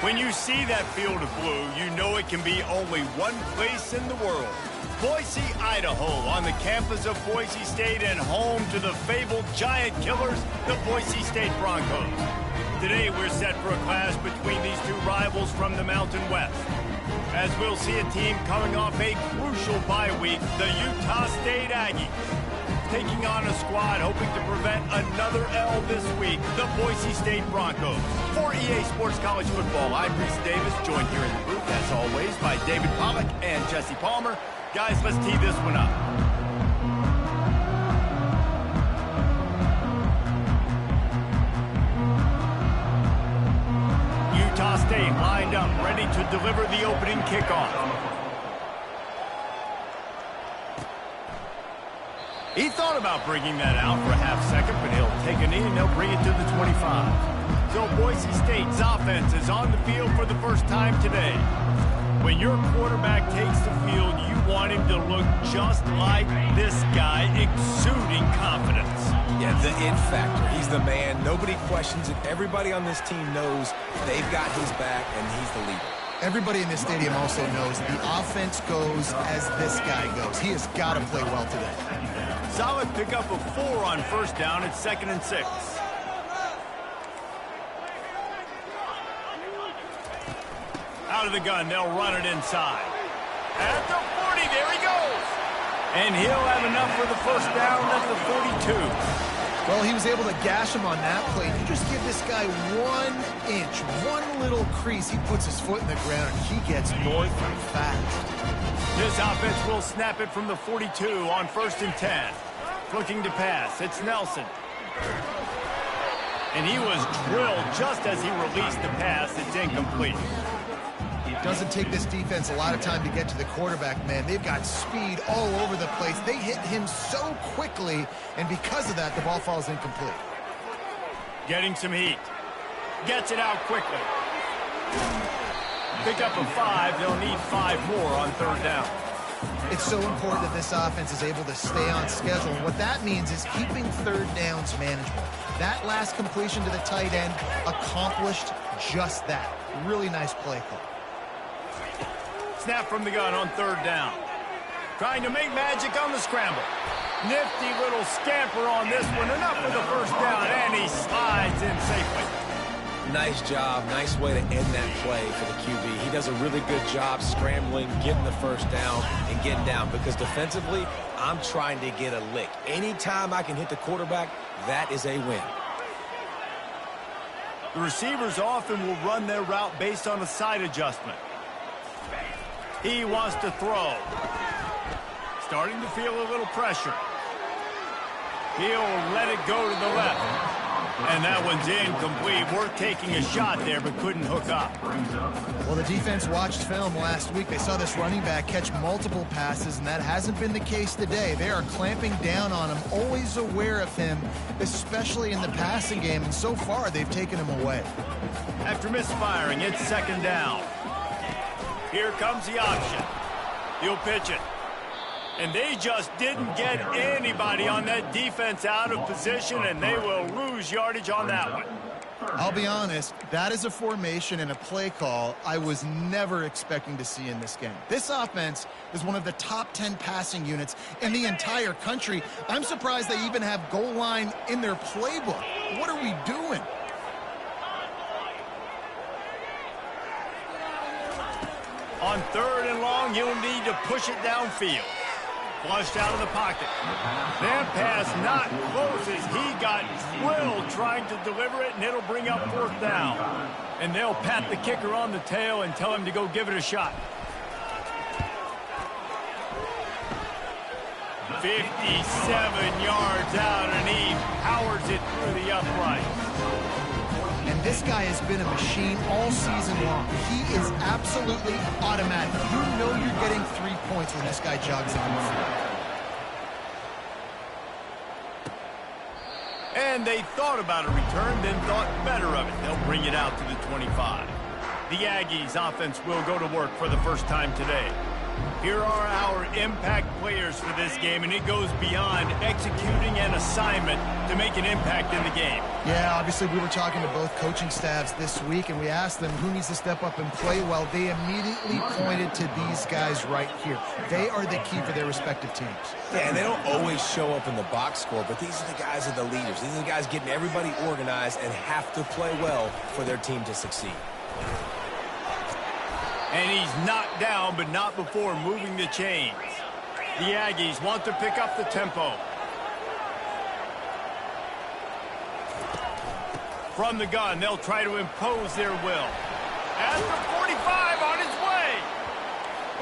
When you see that field of blue, you know it can be only one place in the world. Boise, Idaho, on the campus of Boise State and home to the fabled giant killers, the Boise State Broncos. Today, we're set for a clash between these two rivals from the Mountain West, as we'll see a team coming off a crucial bye week, the Utah State Aggies, taking on a squad hoping to prevent another L this week, the Boise State Broncos. For EA Sports College Football, I'm Reese Davis, joined here in the booth, as always, by David Pollack and Jesse Palmer. Guys, let's tee this one up. Utah State lined up, ready to deliver the opening kickoff. He thought about bringing that out for a half second, but he'll take a knee and they'll bring it to the 25. So Boise State's offense is on the field for the first time today. When your quarterback takes the field, you want him to look just like this guy, exuding confidence. Yeah, the it factor. He's the man. Nobody questions it. Everybody on this team knows they've got his back, and he's the leader. Everybody in this stadium also knows the offense goes as this guy goes. He has got to play well today. Solid pickup of 4 on first down at 2nd and 6. Out of the gun, they'll run it inside. At the 40, there he goes. And he'll have enough for the first down at the 42. Well, he was able to gash him on that play. You just give this guy 1 inch, one little crease, he puts his foot in the ground, and he gets north and fast. This offense will snap it from the 42 on 1st and 10. Looking to pass, it's Nelson. And he was drilled just as he released the pass. It's incomplete. It doesn't take this defense a lot of time to get to the quarterback, man. They've got speed all over the place. They hit him so quickly, and because of that, the ball falls incomplete. Getting some heat. Gets it out quickly. Pick up a 5. They'll need 5 more on 3rd down. It's so important that this offense is able to stay on schedule. And what that means is keeping 3rd downs manageable. That last completion to the tight end accomplished just that. Really nice play call. Snap from the gun on 3rd down. Trying to make magic on the scramble. Nifty little scamper on this one. Enough for the first down, and he slides in safely. Nice job. Nice way to end that play for the QB. He does a really good job scrambling, getting the first down, and getting down. Because defensively, I'm trying to get a lick. Anytime I can hit the quarterback, that is a win. The receivers often will run their route based on a side adjustment. He wants to throw. Starting to feel a little pressure. He'll let it go to the left. And that one's incomplete. Worth taking a shot there, but couldn't hook up. Well, the defense watched film last week. They saw this running back catch multiple passes, and that hasn't been the case today. They are clamping down on him, always aware of him, especially in the passing game, and so far they've taken him away. After misfiring, it's 2nd down. Here comes the option. He'll pitch it. And they just didn't get anybody on that defense out of position, and they will lose yardage on that one. I'll be honest, that is a formation and a play call I was never expecting to see in this game. This offense is one of the top 10 passing units in the entire country. I'm surprised they even have goal line in their playbook. What are we doing? On 3rd and long, you'll need to push it downfield. Flushed out of the pocket. That pass not close as he got drilled trying to deliver it, and it'll bring up 4th down. And they'll pat the kicker on the tail and tell him to go give it a shot. 57 yards out, and he powers it through the upright. And this guy has been a machine all season long. He is absolutely automatic. You know you're getting 3 points when this guy jogs on the field. And they thought about a return, then thought better of it. They'll bring it out to the 25. The Aggies offense will go to work for the first time today. Here are our impact players for this game, and it goes beyond executing an assignment to make an impact in the game. Yeah, obviously we were talking to both coaching staffs this week, and we asked them who needs to step up and play well. They immediately pointed to these guys right here. They are the key for their respective teams. Yeah, and they don't always show up in the box score, but these are the guys that are the leaders. These are the guys getting everybody organized and have to play well for their team to succeed. And he's knocked down, but not before moving the chains. The Aggies want to pick up the tempo. From the gun, they'll try to impose their will. At the 45, on his way.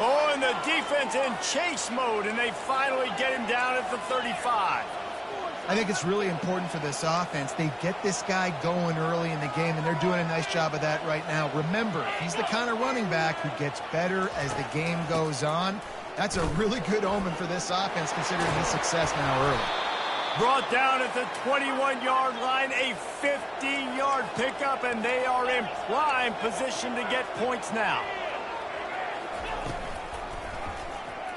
Oh, and the defense in chase mode, and they finally get him down at the 35. I think it's really important for this offense. They get this guy going early in the game, and they're doing a nice job of that right now. Remember, he's the kind of running back who gets better as the game goes on. That's a really good omen for this offense, considering his success now early. Brought down at the 21-yard line, a 50-yard pickup, and they are in prime position to get points now.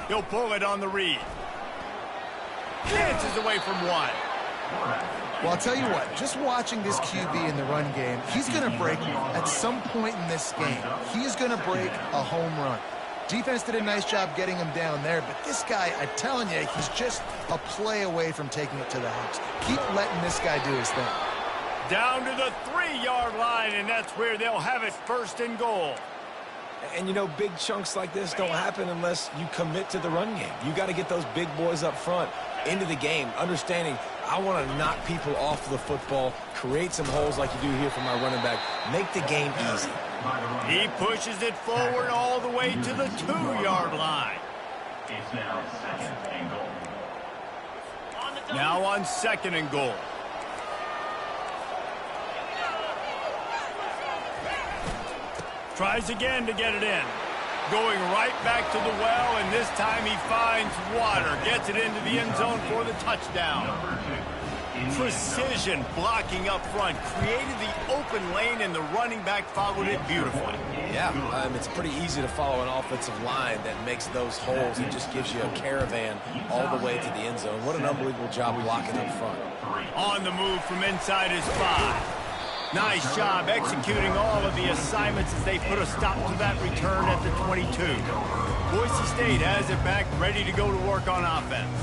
He'll pull it on the read. Dances away from one. Well, I'll tell you what, just watching this QB in the run game, he's going to break at some point in this game. He is going to break a home run. Defense did a nice job getting him down there, but this guy, I'm telling you, he's just a play away from taking it to the house. Keep letting this guy do his thing. Down to the 3-yard line, and that's where they'll have it, first and goal. And, you know, big chunks like this don't happen unless you commit to the run game. You got to get those big boys up front into the game, understanding I want to knock people off the football, create some holes like you do here for my running back, make the game easy. He pushes it forward all the way to the 2-yard line. Now on 2nd and goal. Tries again to get it in. Going right back to the well, and this time he finds water. Gets it into the end zone for the touchdown. Precision blocking up front. Created the open lane, and the running back followed it beautifully. Yeah, it's pretty easy to follow an offensive line that makes those holes and just gives you a caravan all the way to the end zone. What an unbelievable job blocking up front. On the move from inside his 5. Nice job executing all of the assignments as they put a stop to that return at the 22. Boise State has it back, ready to go to work on offense.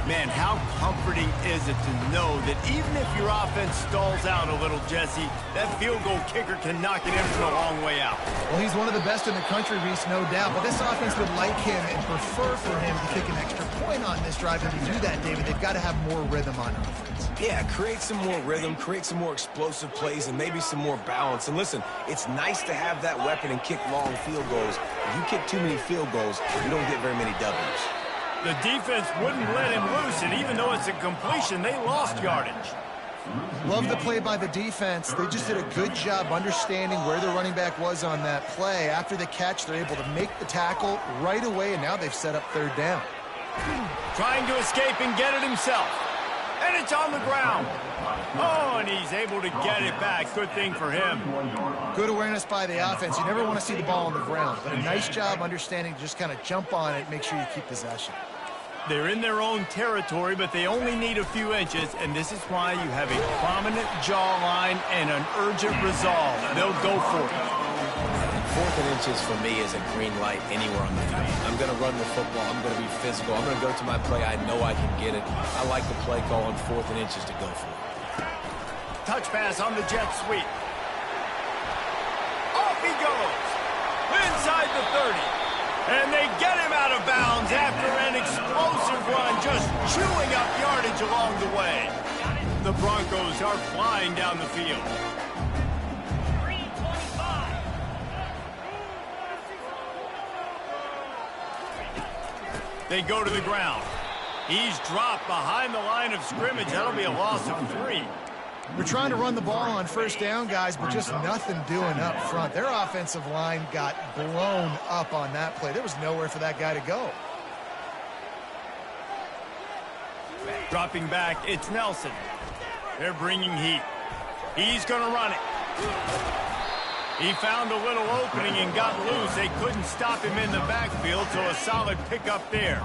Man, how comforting is it to know that even if your offense stalls out a little, Jesse, that field goal kicker can knock it in from a long way out. Well, he's one of the best in the country, Reese, no doubt. But this offense would like him and prefer for him to kick an extra point on this drive. And to do that, David, they've got to have more rhythm on offense. Yeah, create some more rhythm, create some more explosive plays, and maybe some more balance. And listen, it's nice to have that weapon and kick long field goals. If you kick too many field goals, you don't get very many W's. The defense wouldn't let him loose, and even though it's a completion, they lost yardage. Love the play by the defense. They just did a good job understanding where the running back was on that play. After the catch, they're able to make the tackle right away, and now they've set up 3rd down. Trying to escape and get it himself. And it's on the ground. Oh, and he's able to get it back. Good thing for him. Good awareness by the offense. You never want to see the ball on the ground, but a nice job understanding to just kind of jump on it, make sure you keep possession. They're in their own territory, but they only need a few inches, and this is why you have a prominent jawline and an urgent resolve. They'll go for it. 4th and inches for me is a green light anywhere on the field. I'm going to run the football. I'm going to be physical. I'm going to go to my play. I know I can get it. I like the play call on 4th and inches to go for it. Touch pass on the jet sweep. Off he goes. Inside the 30. And they get him out of bounds after an explosive run, just chewing up yardage along the way. The Broncos are flying down the field. They go to the ground. He's dropped behind the line of scrimmage. That'll be a loss of 3. We're trying to run the ball on 1st down, guys, but just nothing doing up front. Their offensive line got blown up on that play. There was nowhere for that guy to go. Dropping back, it's Nelson. They're bringing heat. He's going to run it. He found a little opening and got loose. They couldn't stop him in the backfield, so a solid pickup there.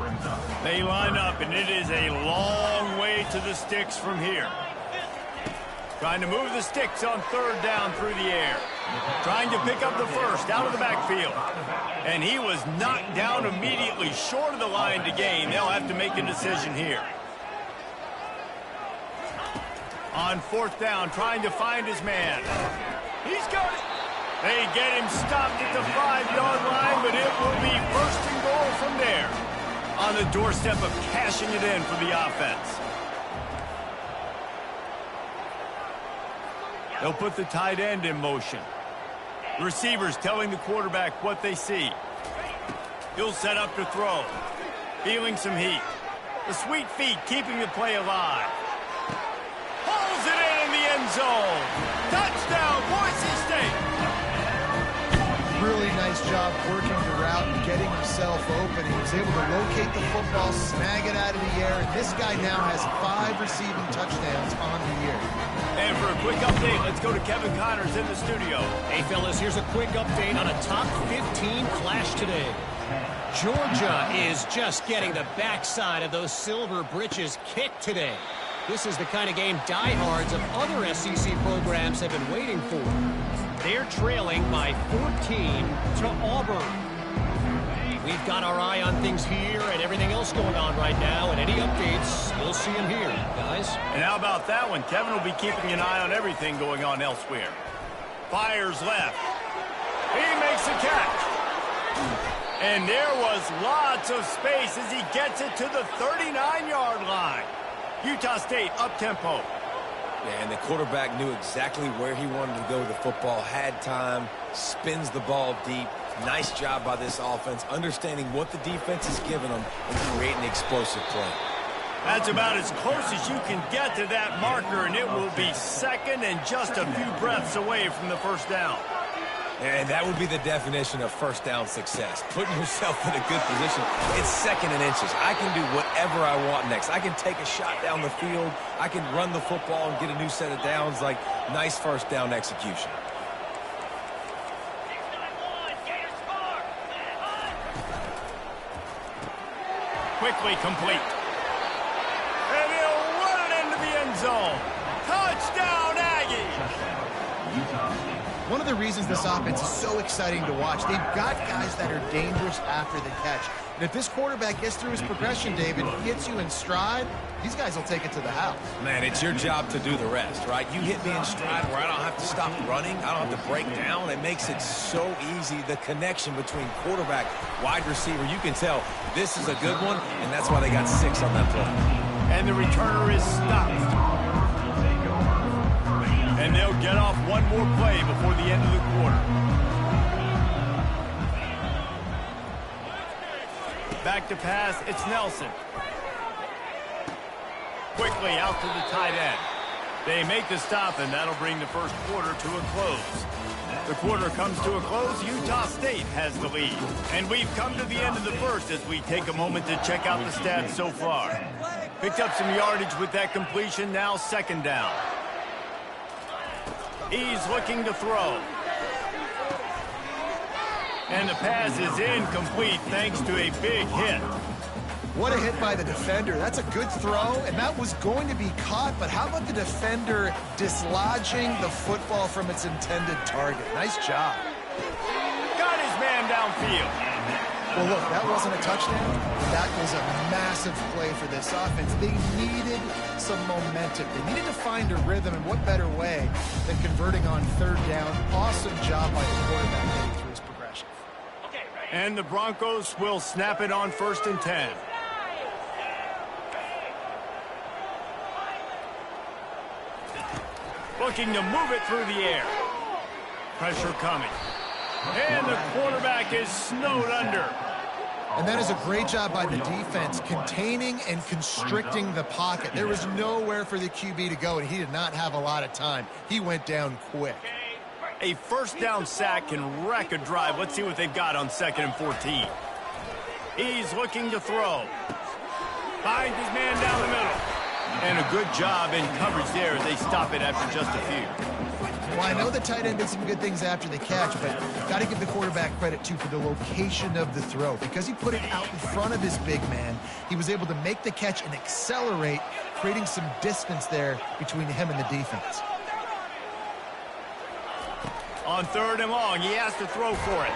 They line up, and it is a long way to the sticks from here. Trying to move the sticks on third down through the air. Trying to pick up the first out of the backfield. And he was knocked down immediately short of the line to gain. They'll have to make a decision here. On fourth down, trying to find his man. He's got it. They get him stopped at the 5-yard line, but it will be first and goal from there. On the doorstep of cashing it in for the offense. They'll put the tight end in motion. Receivers telling the quarterback what they see. He'll set up to throw. Feeling some heat. The sweet feet keeping the play alive. Pulls it in the end zone. Touchdown, Boise State. Really nice job working the route and getting himself open. He was able to locate the football, snag it out of the air, and this guy now has 5 receiving touchdowns on the year. And for a quick update, let's go to Kevin Connors in the studio. Hey, fellas, here's a quick update on a top 15 flash today. Georgia is just getting the backside of those silver britches kicked today. This is the kind of game diehards of other SEC programs have been waiting for. They're trailing by 14 to Auburn. We've got our eye on things here and everything else going on right now, and any updates, you'll see them here, guys. And how about that one? Kevin will be keeping an eye on everything going on elsewhere. Fires left. He makes a catch. And there was lots of space as he gets it to the 39-yard line. Utah State up-tempo. Yeah, and the quarterback knew exactly where he wanted to go with the football, had time, spins the ball deep. Nice job by this offense, understanding what the defense is giving them and creating explosive play. That's about as close as you can get to that marker, and it will be second and just a few breaths away from the first down. And that would be the definition of first down success. Putting yourself in a good position. It's second and inches. I can do whatever I want next. I can take a shot down the field. I can run the football and get a new set of downs. Like, nice first down execution. Quickly complete. And he'll run it into the end zone. Touchdown, Aggies! One of the reasons this offense is so exciting to watch, they've got guys that are dangerous after the catch. And if this quarterback gets through his progression, David, hits you in stride, these guys will take it to the house. Man, it's your job to do the rest, right? You hit me in stride where I don't have to stop running. I don't have to break down. It makes it so easy. The connection between quarterback, wide receiver, you can tell this is a good one, and that's why they got 6 on that play. And the returner is stopped. And they'll get off one more play before the end of the quarter. Back to pass, it's Nelson. Quickly out to the tight end. They make the stop, and that'll bring the first quarter to a close. The quarter comes to a close. Utah State has the lead. And we've come to the end of the first as we take a moment to check out the stats so far. Picked up some yardage with that completion, now second down. He's looking to throw. And the pass is incomplete thanks to a big hit. What a hit by the defender. That's a good throw, and that was going to be caught, but how about the defender dislodging the football from its intended target? Nice job. Got his man downfield. Well, look, that wasn't a touchdown. That was a massive play for this offense. They needed some momentum. They needed to find a rhythm, and what better way than converting on third down. Awesome job by the quarterback getting through his progression. And the Broncos will snap it on 1st and 10. Looking to move it through the air. Pressure coming. And the quarterback is snowed under. And that is a great job by the defense, containing and constricting the pocket. There was nowhere for the QB to go, and he did not have a lot of time. He went down quick. A first down sack can wreck a drive. Let's see what they've got on 2nd and 14. He's looking to throw. Finds his man down the middle. And a good job in coverage there as they stop it after just a few. Well, I know the tight end did some good things after the catch, but got to give the quarterback credit, too, for the location of the throw. Because he put it out in front of his big man, he was able to make the catch and accelerate, creating some distance there between him and the defense. On 3rd and long, he has to throw for it.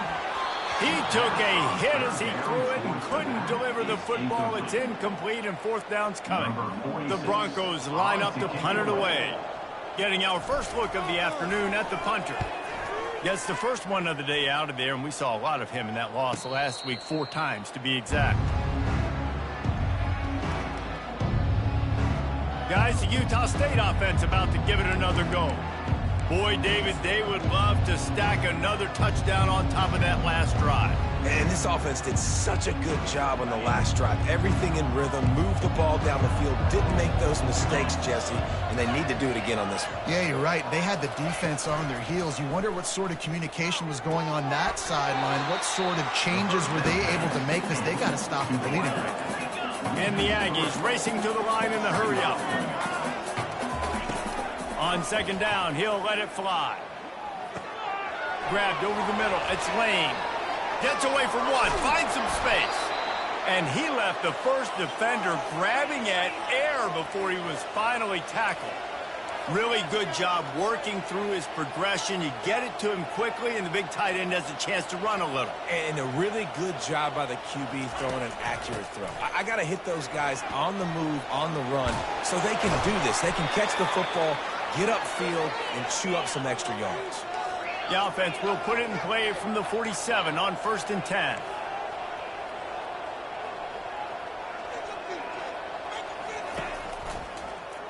He took a hit as he threw it and couldn't deliver the football. It's incomplete, and 4th down's coming. The Broncos line up to punt it away. Getting our first look of the afternoon at the punter. Gets the first one of the day out of there, and we saw a lot of him in that loss last week, 4 times to be exact. Guys, the Utah State offense about to give it another go. Boy, David, they would love to stack another touchdown on top of that last drive. And this offense did such a good job on the last drive. Everything in rhythm, moved the ball down the field, didn't make those mistakes, Jesse, and they need to do it again on this one. Yeah, you're right. They had the defense on their heels. You wonder what sort of communication was going on that sideline. What sort of changes were they able to make, because they got to stop the bleeding right now. And the Aggies racing to the line in the hurry-up. On 2nd down, he'll let it fly. Grabbed over the middle. It's Lane. Gets away from one. Finds some space. And he left the first defender grabbing at air before he was finally tackled. Really good job working through his progression. You get it to him quickly, and the big tight end has a chance to run a little. And a really good job by the QB throwing an accurate throw. I got to hit those guys on the move, on the run, so they can do this. They can catch the football, get upfield, and chew up some extra yards. The offense will put it in play from the 47 on 1st and 10.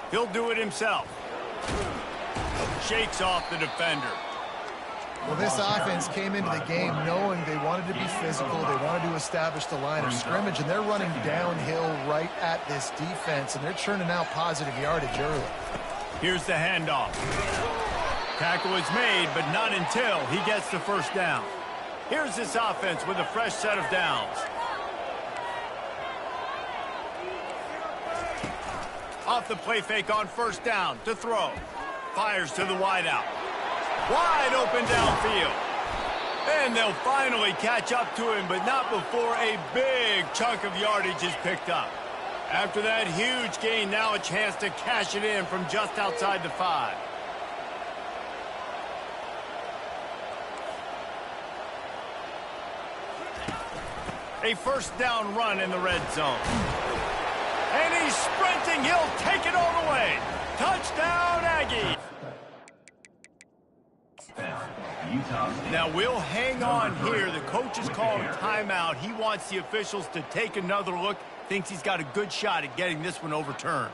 He'll do it himself. Shakes off the defender. Well, this offense came into the game knowing they wanted to be physical, they wanted to establish the line of scrimmage, and they're running downhill right at this defense, and they're churning out positive yardage early. Here's the handoff. Tackle is made, but not until he gets the 1st down. Here's this offense with a fresh set of downs. Off the play fake on 1st down to throw. Fires to the wideout. Wide open downfield. And they'll finally catch up to him, but not before a big chunk of yardage is picked up. After that huge gain, now a chance to cash it in from just outside the 5. A 1st down run in the red zone. And he's sprinting. He'll take it all the way. Touchdown, Aggie. Now we'll hang on here. The coach has called a timeout. He wants the officials to take another look. Thinks he's got a good shot at getting this one overturned.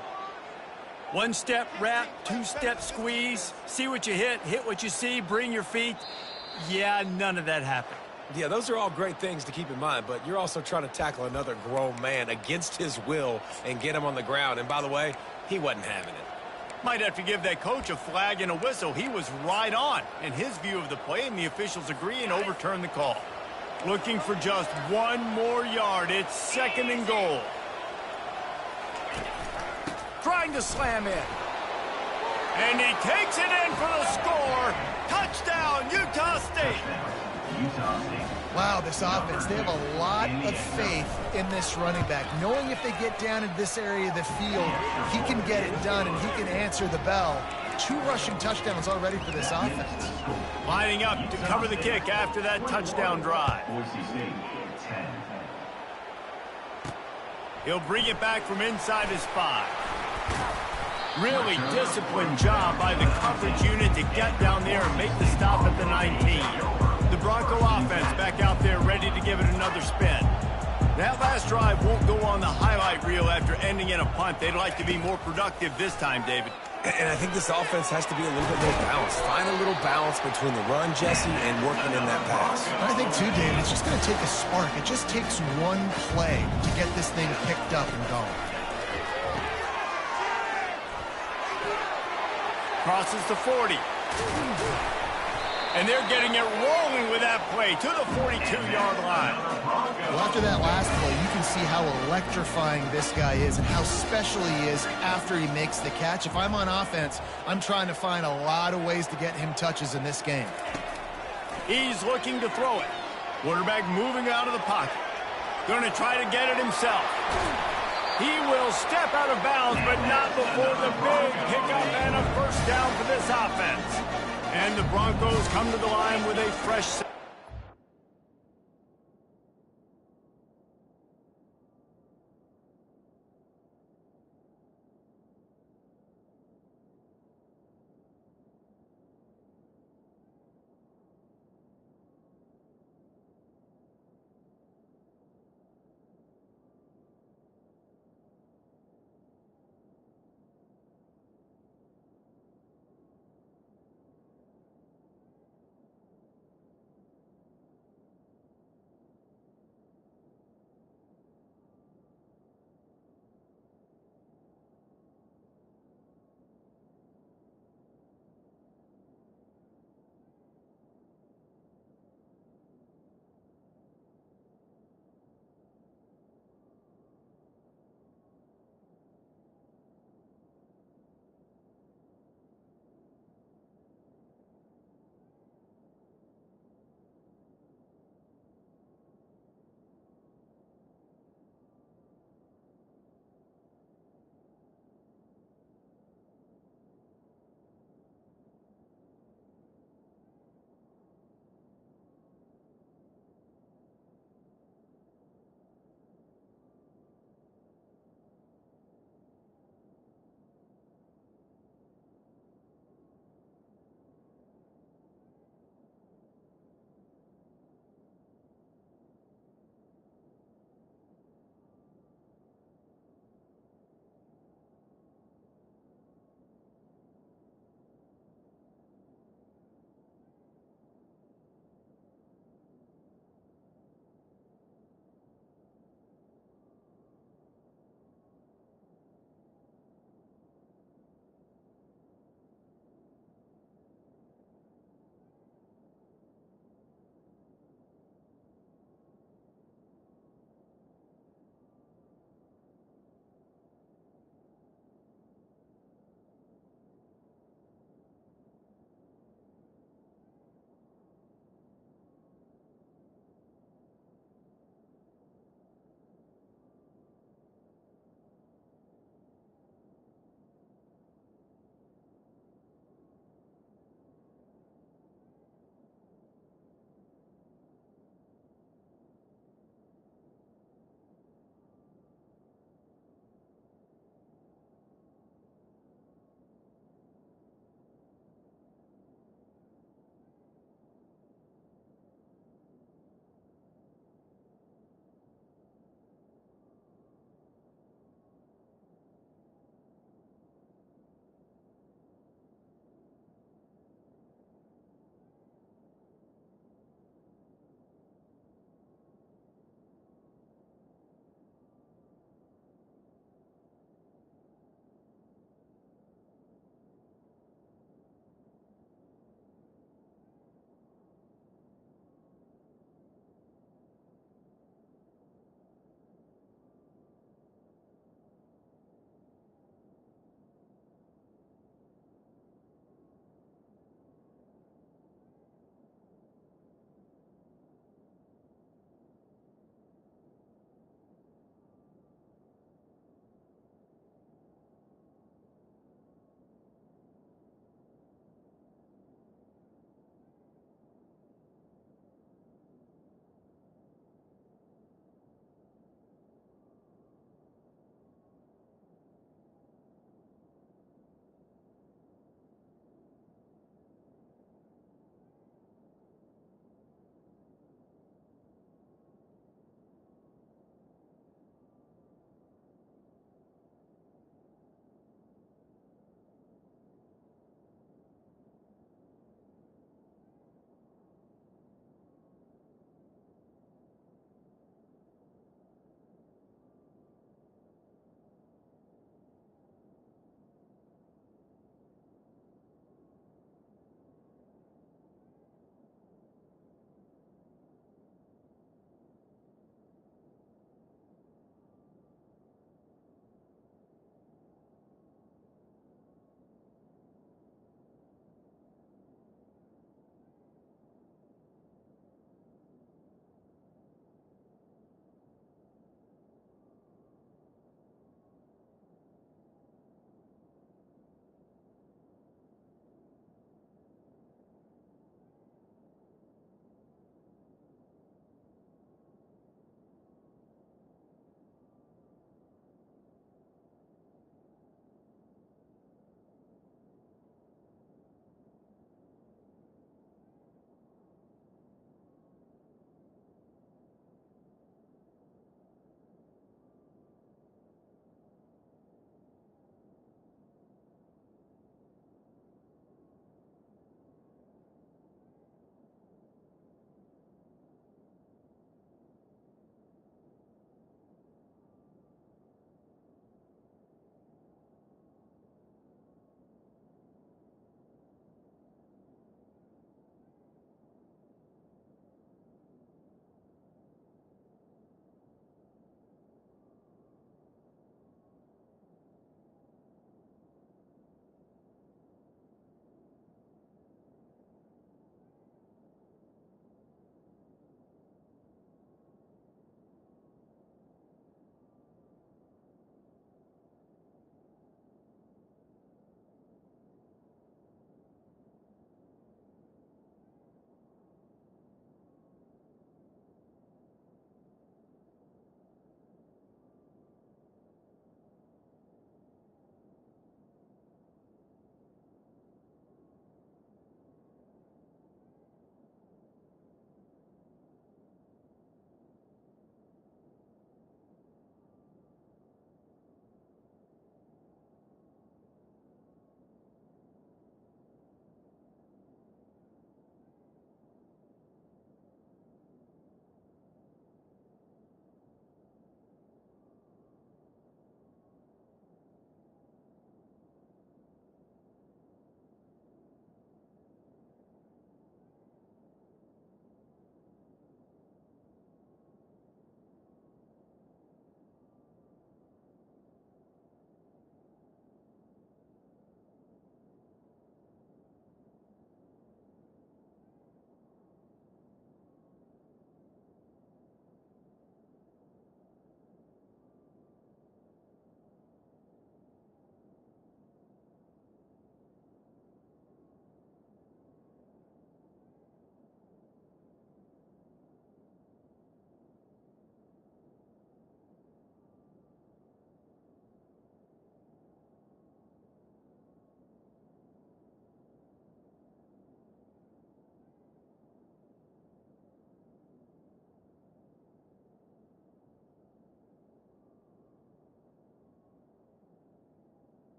1-step wrap, 2-step squeeze. See what you hit what you see, bring your feet. Yeah, none of that happened. Yeah, those are all great things to keep in mind, but you're also trying to tackle another grown man against his will and get him on the ground. And by the way, he wasn't having it. Might have to give that coach a flag and a whistle. He was right on in his view of the play, and the officials agree and overturn the call. Looking for just 1 more yard. It's 2nd and goal. Trying to slam in. And he takes it in for the score. Touchdown, Utah State. Wow, this offense, they have a lot of faith in this running back, knowing if they get down in this area of the field, he can get it done and he can answer the bell. 2 rushing touchdowns already for this offense. Lining up to cover the kick after that touchdown drive. He'll bring it back from inside his 5. Really disciplined job by the coverage unit to get down there and make the stop at the 19. The Bronco offense back out there ready to give it another spin. That last drive won't go on the highlight reel after ending in a punt. They'd like to be more productive this time, David. And I think this offense has to be a little bit more balanced. Find a little balance between the run, Jesse, and working in that pass. I think, too, David, it's just going to take a spark. It just takes one play to get this thing picked up and going. Crosses the 40. And they're getting it rolling with that play to the 42-yard line. Well, after that last play, you can see how electrifying this guy is and how special he is after he makes the catch. If I'm on offense, I'm trying to find a lot of ways to get him touches in this game. He's looking to throw it. Quarterback moving out of the pocket. Going to try to get it himself. He will step out of bounds, but not before the big pickup and a first down for this offense. And the Broncos come to the line with a fresh set.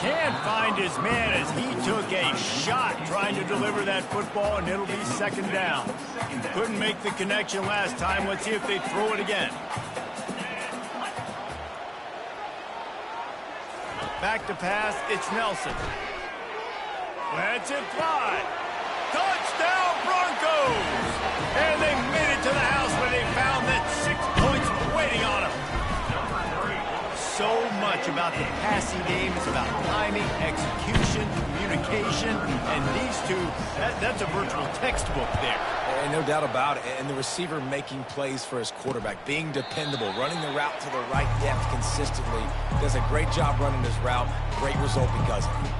Can't find his man as he took a shot trying to deliver that football, and it'll be second down. Couldn't make the connection last time. Let's see if they throw it again. Back to pass, it's Nelson. Lets it fly. Touchdown Broncos! And they made it to the house where they found that 6 points waiting on them. So much about the passing game is about timing, execution, communication, and these two, that's a virtual textbook there. And no doubt about it. And the receiver making plays for his quarterback, being dependable, running the route to the right depth consistently. Does a great job running his route. Great result because of it.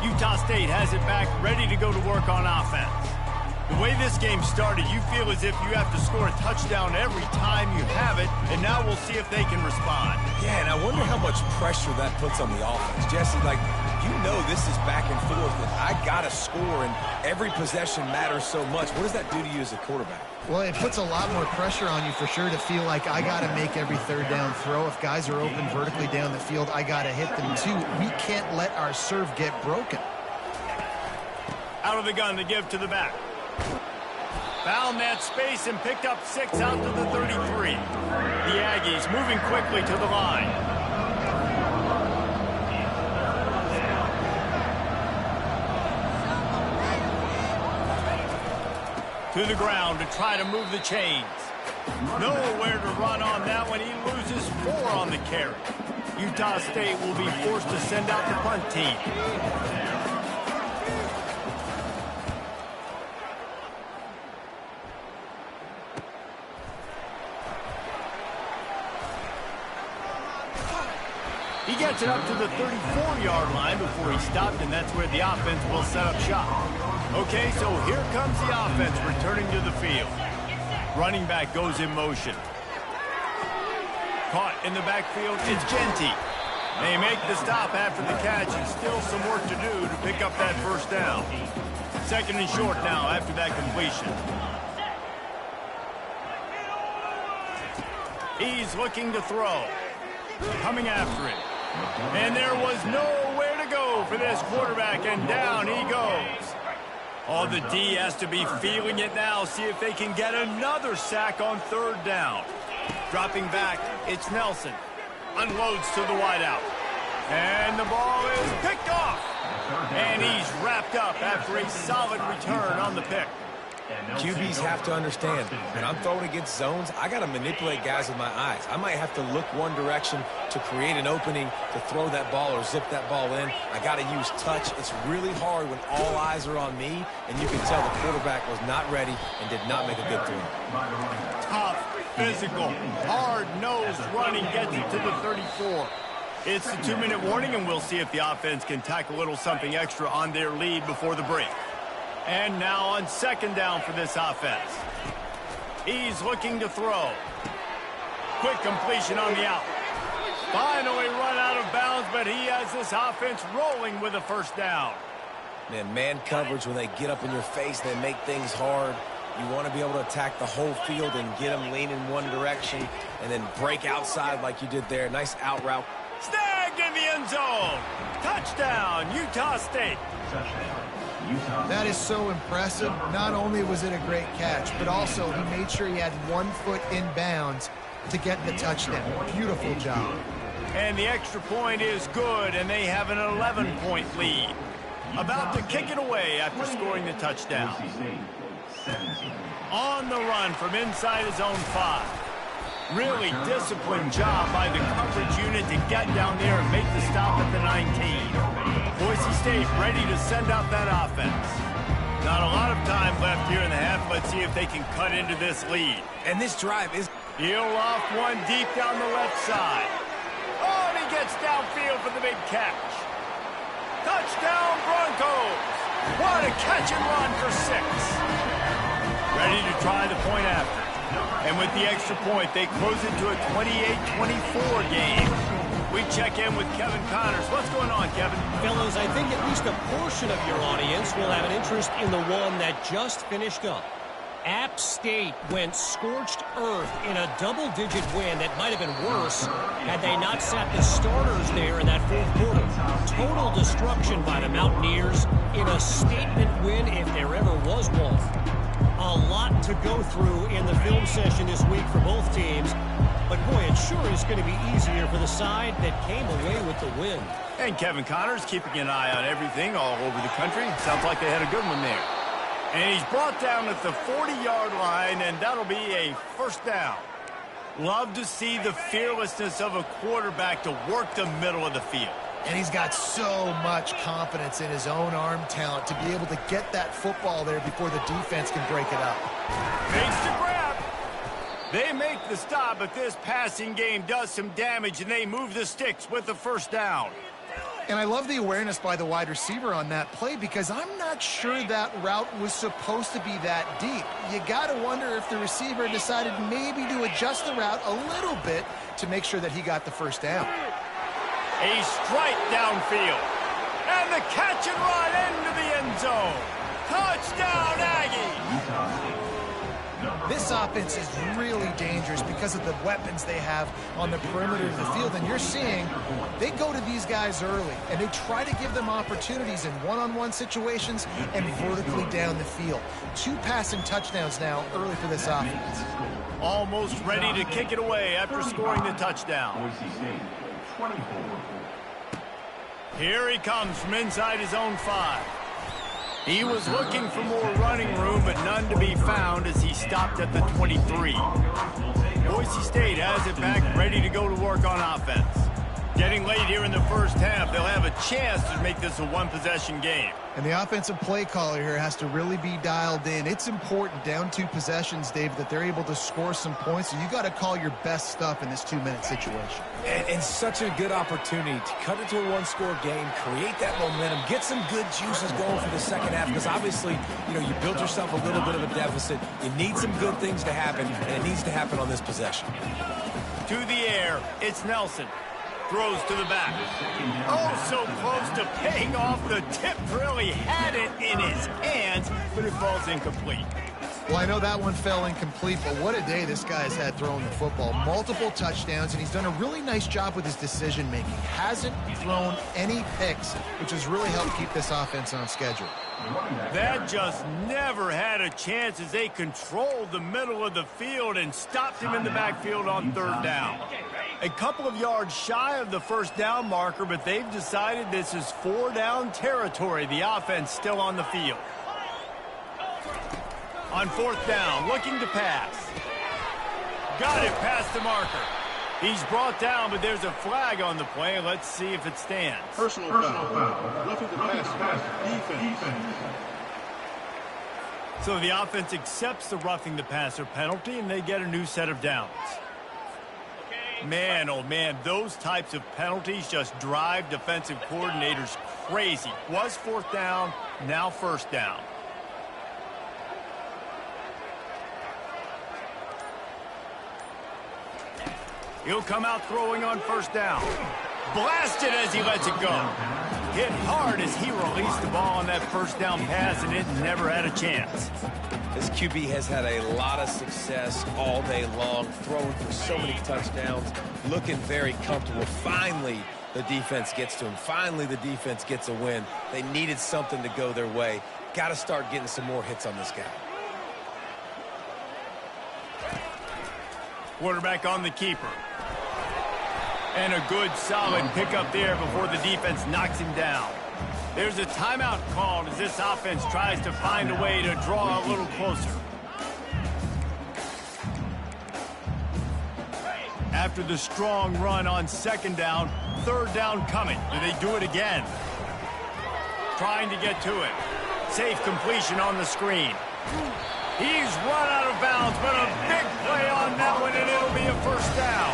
Utah State has it back, ready to go to work on offense. The way this game started, you feel as if you have to score a touchdown every time you have it, and now we'll see if they can respond. Yeah, and I wonder how much pressure that puts on the offense. Jesse, like, you know this is back and forth, and I got to score, and every possession matters so much. What does that do to you as a quarterback? Well, it puts a lot more pressure on you for sure to feel like I got to make every third down throw. If guys are open vertically down the field, I got to hit them too. We can't let our serve get broken. Out of the gun to give to the back. Found that space and picked up 6 out to the 33. The Aggies moving quickly to the line. To the ground to try to move the chains. Nowhere to run on that one. He loses 4 on the carry. Utah State will be forced to send out the punt team. He gets it up to the 34-yard line before he stopped, and that's where the offense will set up shop. Okay, so here comes the offense returning to the field. Running back goes in motion. Caught in the backfield, it's Genty. They make the stop after the catch, and still some work to do to pick up that first down. Second and short now after that completion. He's looking to throw. Coming after it. And there was nowhere to go for this quarterback, and down he goes. Oh, the D has to be feeling it now. See if they can get another sack on third down. Dropping back, it's Nelson. Unloads to the wideout. And the ball is picked off. And he's wrapped up after a solid return on the pick. QBs have to understand, when I'm throwing against zones, I got to manipulate guys with my eyes. I might have to look one direction to create an opening to throw that ball or zip that ball in. I got to use touch. It's really hard when all eyes are on me, and you can tell the quarterback was not ready and did not make a good throw. Tough, physical, hard-nosed running gets it to the 34. It's the 2-minute warning, and we'll see if the offense can tack a little something extra on their lead before the break. And now on second down for this offense. He's looking to throw. Quick completion on the out. Finally run out of bounds, but he has this offense rolling with a first down. Man coverage, when they get up in your face, they make things hard. You want to be able to attack the whole field and get them leaning one direction and then break outside like you did there. Nice out route. Snagged in the end zone. Touchdown, Utah State. That is so impressive. Not only was it a great catch, but also he made sure he had 1 foot in bounds to get the touchdown. Beautiful job. And the extra point is good, and they have an 11-point lead. About to kick it away after scoring the touchdown. On the run from inside his own 5. Really disciplined job by the coverage unit to get down there and make the stop at the 19. Boise State ready to send out that offense. Not a lot of time left here in the half. Let's see if they can cut into this lead. And this drive is... He'll off one deep down the left side. Oh, and he gets downfield for the big catch. Touchdown Broncos. What a catch and run for 6. Ready to try the point after. And with the extra point, they close it to a 28-24 game. We check in with Kevin Connors. What's going on, Kevin? Fellas, I think at least a portion of your audience will have an interest in the one that just finished up. App State went scorched earth in a double-digit win that might have been worse had they not sat the starters there in that fourth quarter. Total destruction by the Mountaineers in a statement win if there ever was one. A lot to go through in the film session this week for both teams, but boy, it sure is going to be easier for the side that came away with the win. And Kevin Connors keeping an eye on everything all over the country. Sounds like they had a good one there. And he's brought down at the 40-yard line, and that'll be a first down. Love to see the fearlessness of a quarterback to work the middle of the field. And he's got so much confidence in his own arm talent to be able to get that football there before the defense can break it up. Makes the grab. They make the stop, but this passing game does some damage, and they move the sticks with the first down. And I love the awareness by the wide receiver on that play because I'm not sure that route was supposed to be that deep. You got to wonder if the receiver decided maybe to adjust the route a little bit to make sure that he got the first down. A strike downfield. And the catch and run into the end zone. Touchdown, Aggie! This offense is really dangerous because of the weapons they have on the perimeter of the field. And you're seeing they go to these guys early, and they try to give them opportunities in one-on-one situations and vertically down the field. 2 passing touchdowns now early for this offense. Almost ready to kick it away after scoring the touchdown. Here he comes from inside his own 5. He was looking for more running room, but none to be found as he stopped at the 23. Boise State has it back, ready to go to work on offense. Getting late here in the first half, they'll have a chance to make this a one-possession game. And the offensive play caller here has to really be dialed in. It's important, down 2 possessions, Dave, that they're able to score some points. So you got to call your best stuff in this 2-minute situation. And such a good opportunity to cut into a one-score game, create that momentum, get some good juices going for the second half, because obviously, you built yourself a little bit of a deficit. You need some good things to happen, and it needs to happen on this possession. To the air, it's Nelson. Throws to the back. Oh, so close to paying off. The tip really had it in his hands, but it falls incomplete. Well, I know that one fell incomplete, but what a day this guy's had throwing the football. Multiple touchdowns, and he's done a really nice job with his decision-making. Hasn't thrown any picks, which has really helped keep this offense on schedule. That just never had a chance as they controlled the middle of the field and stopped him in the backfield on 3rd down. A couple of yards shy of the first down marker, but they've decided this is 4-down territory. The offense still on the field. On 4th down, looking to pass. Got it past the marker. He's brought down, but there's a flag on the play. Let's see if it stands. Personal foul. Roughing the passer. Defense. So the offense accepts the roughing the passer penalty, and they get a new set of downs. Man, oh man, those types of penalties just drive defensive coordinators crazy. Was 4th down, now 1st down. He'll come out throwing on 1st down. Blasted as he lets it go. Hit hard as he released the ball on that 1st down pass, and it never had a chance. This QB has had a lot of success all day long, throwing for so many touchdowns, looking very comfortable. Finally, the defense gets to him. Finally, the defense gets a win. They needed something to go their way. Got to start getting some more hits on this guy. Quarterback on the keeper. And a good, solid pickup there before the defense knocks him down. There's a timeout called as this offense tries to find a way to draw a little closer. After the strong run on 2nd down, 3rd down coming. Do they do it again? Trying to get to it. Safe completion on the screen. He's run out of bounds, but a big play on that one, and it'll be a 1st down.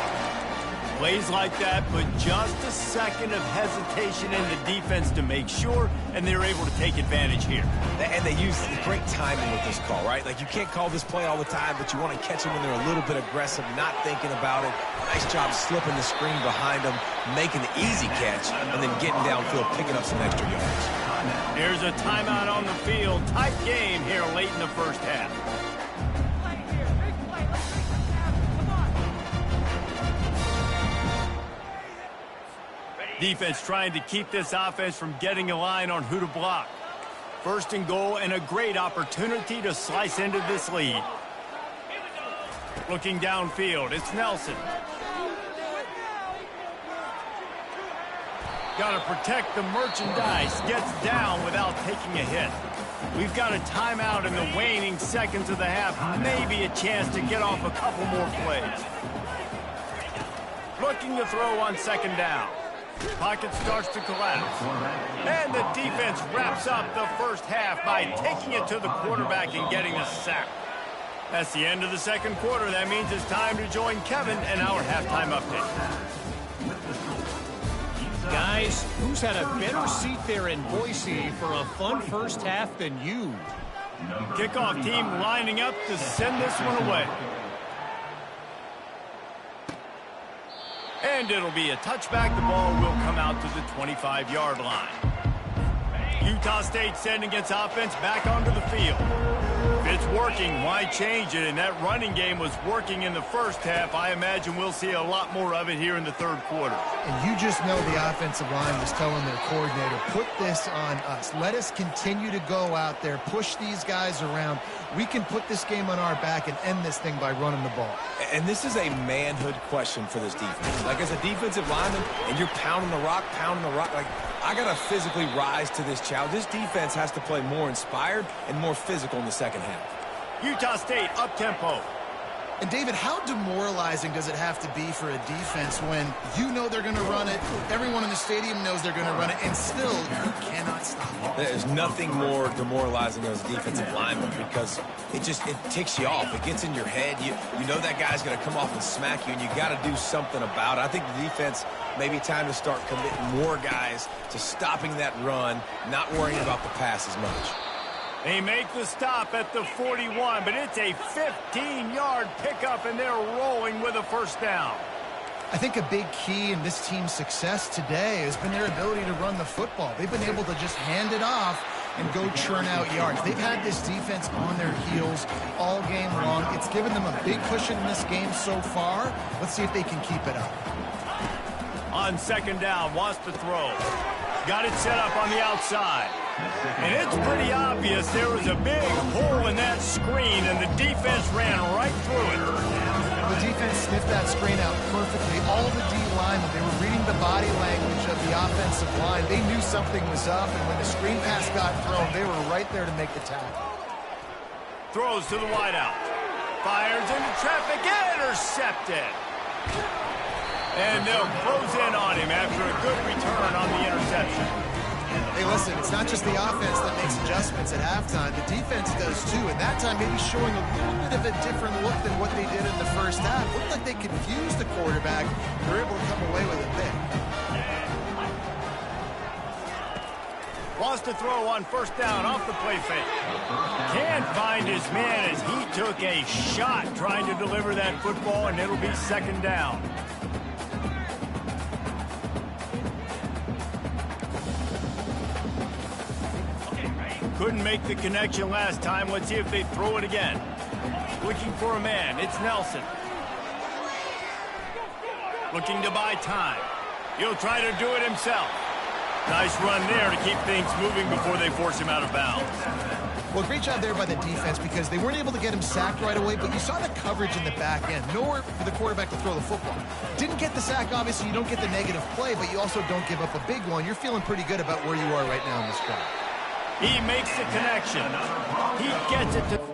Plays like that, but just a second of hesitation in the defense to make sure, and they're able to take advantage here. And they use great timing with this call, right? Like, you can't call this play all the time, but you want to catch them when they're a little bit aggressive, not thinking about it. Nice job slipping the screen behind them, making the easy catch, and then getting downfield, picking up some extra yards. There's a timeout on the field. Tight game here late in the first half. Defense trying to keep this offense from getting a line on who to block. First and goal and a great opportunity to slice into this lead. Looking downfield, it's Nelson. Got to protect the merchandise. Gets down without taking a hit. We've got a timeout in the waning seconds of the half. Maybe a chance to get off a couple more plays. Looking to throw on second down. Pocket starts to collapse. And the defense wraps up the first half by taking it to the quarterback and getting a sack. That's the end of the second quarter. That means it's time to join Kevin and our halftime update. Guys, who's had a better seat there in Boise for a fun first half than you? Kickoff team lining up to send this one away. And it'll be a touchback. The ball will come out to the 25-yard line. Utah State sending its offense back onto the field. If it's working, why change it? And that running game was working in the first half. I imagine we'll see a lot more of it here in the third quarter. And you just know the offensive line was telling their coordinator, put this on us. Let us continue to go out there, push these guys around. We can put this game on our back and end this thing by running the ball. And this is a manhood question for this defense. Like, as a defensive lineman, and you're pounding the rock, like, I got to physically rise to this challenge. This defense has to play more inspired and more physical in the second half. Utah State up-tempo. And, David, how demoralizing does it have to be for a defense when you know they're going to run it, everyone in the stadium knows they're going to run it, and still you cannot stop it? There's nothing more demoralizing as a defensive lineman because it ticks you off. It gets in your head. You know that guy's going to come off and smack you, and you got to do something about it. I think the defense maybe time to start committing more guys to stopping that run, not worrying about the pass as much. They make the stop at the 41, but it's a 15-yard pickup, and they're rolling with a first down. I think a big key in this team's success today has been their ability to run the football. They've been able to just hand it off and go churn out yards. They've had this defense on their heels all game long. It's given them a big cushion in this game so far. Let's see if they can keep it up. On second down, wants to throw. Got it set up on the outside. And it's pretty obvious there was a big hole in that screen, and the defense ran right through it. The defense sniffed that screen out perfectly. All the D linemen, they were reading the body language of the offensive line. They knew something was up, and when the screen pass got thrown, they were right there to make the tackle. Throws to the wideout. Fires into traffic, intercepted. And they'll close in on him after a good return on the interception. Hey, listen, it's not just the offense that makes adjustments at halftime. The defense does too, and that time maybe showing a little bit of a different look than what they did in the first half. Looked like they confused the quarterback, and they were able to come away with a pick. Wants to throw on first down off the play fake. Can't find his man as he took a shot trying to deliver that football, and it'll be second down. Couldn't make the connection last time. Let's see if they throw it again. Looking for a man. It's Nelson. Looking to buy time. He'll try to do it himself. Nice run there to keep things moving before they force him out of bounds. Well, great job there by the defense because they weren't able to get him sacked right away, but you saw the coverage in the back end. Nowhere for the quarterback to throw the football. Didn't get the sack, obviously. You don't get the negative play, but you also don't give up a big one. You're feeling pretty good about where you are right now in this drive. He makes the connection. He gets it to...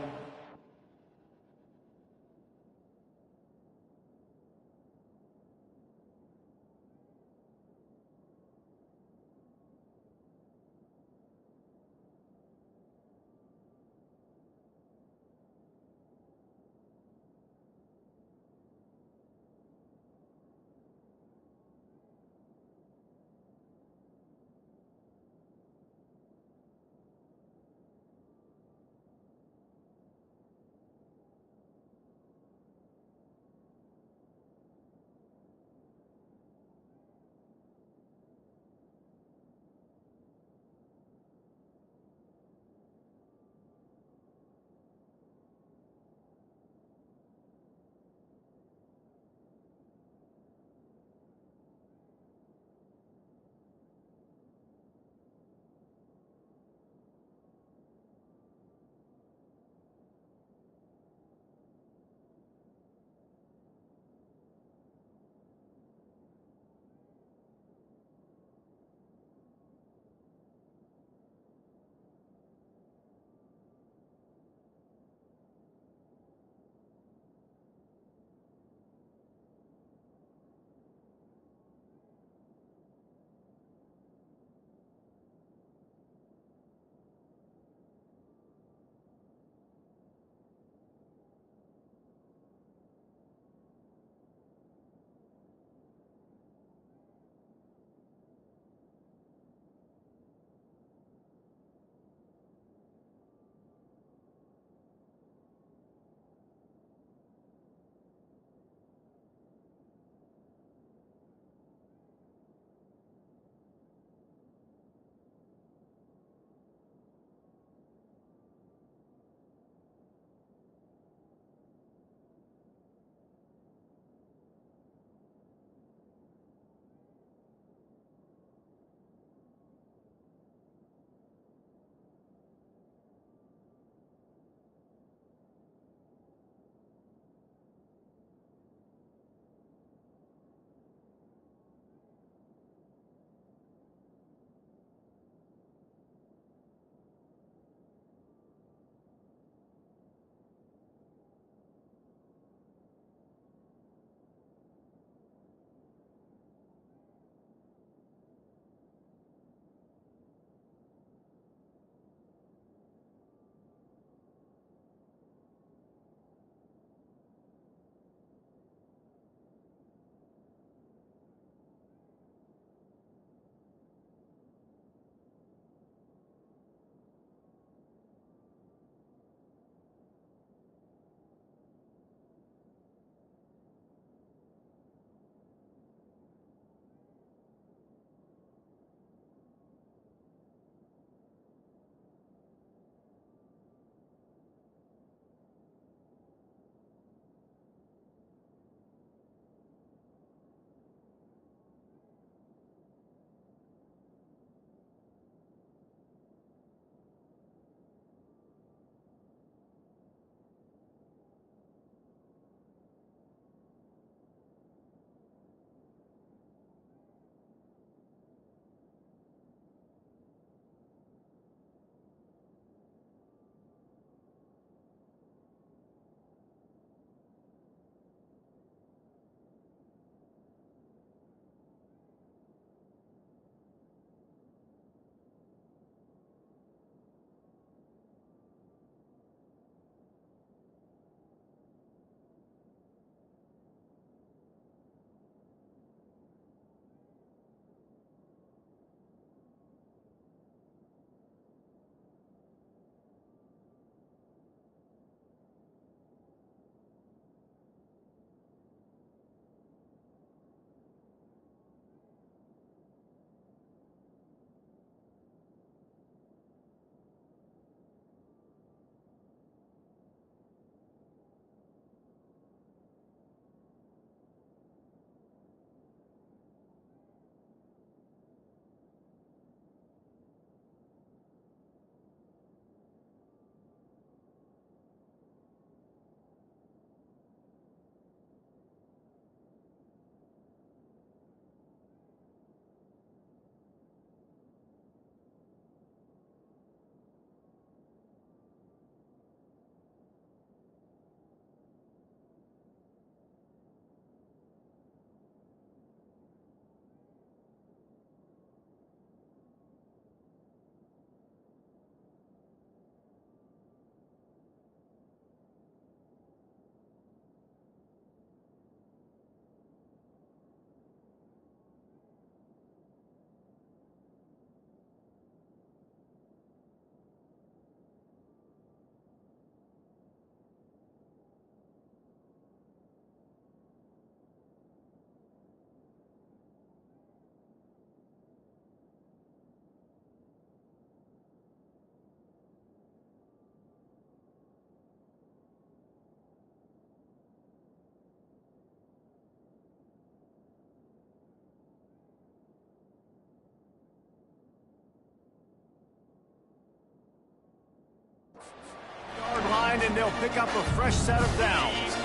they'll pick up a fresh set of downs.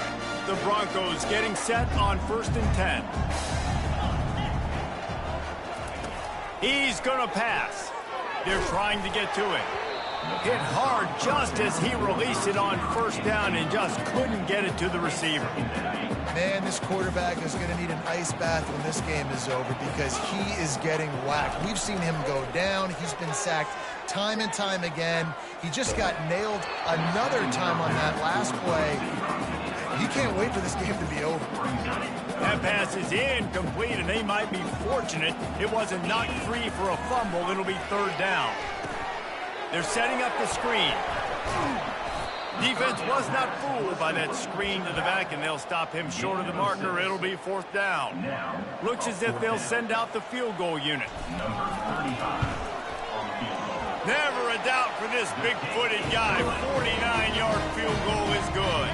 The Broncos getting set on 1st and 10. He's going to pass. They're trying to get to it. Hit hard just as he released it on 1st down and just couldn't get it to the receiver. Man, this quarterback is going to need an ice bath when this game is over because he is getting whacked. We've seen him go down. He's been sacked time and time again. He just got nailed another time on that last play. He can't wait for this game to be over. That pass is incomplete, and they might be fortunate it wasn't knocked free for a fumble. It'll be 3rd down. They're setting up the screen. Defense was not fooled by that screen to the back, and they'll stop him short of the marker. It'll be 4th down. Looks as if they'll send out the field goal unit. Never a doubt for this big-footed guy. 49-yard field goal is good.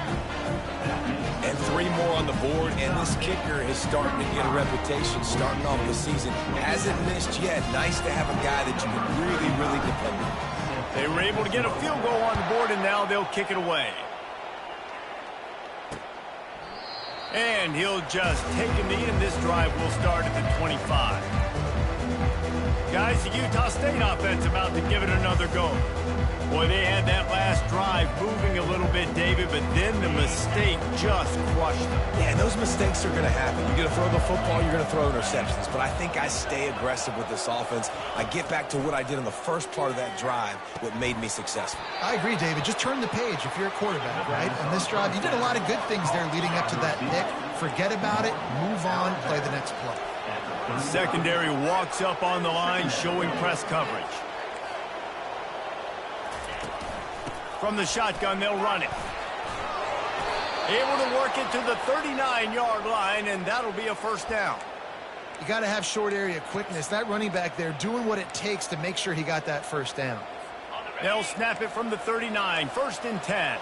And 3 more on the board, and this kicker is starting to get a reputation starting off the season. Hasn't missed yet. Nice to have a guy that you can really, really depend on. They were able to get a field goal on the board, and now they'll kick it away. And he'll just take a knee, and this drive will start at the 25. Guys, the Utah State offense about to give it another go. Boy, they had that last drive moving a little bit, David, but then the mistake just crushed them. Yeah, those mistakes are going to happen. You're going to throw the football, you're going to throw interceptions. But I think I stay aggressive with this offense. I get back to what I did in the first part of that drive, what made me successful. I agree, David. Just turn the page if you're a quarterback, right? On this drive, you did a lot of good things there leading up to that pick. Forget about it, move on, play the next play. The secondary walks up on the line, showing press coverage. From the shotgun, they'll run it. Able to work it to the 39-yard line, and that'll be a 1st down. You got to have short area quickness. That running back there doing what it takes to make sure he got that 1st down. They'll snap it from the 39, 1st and 10.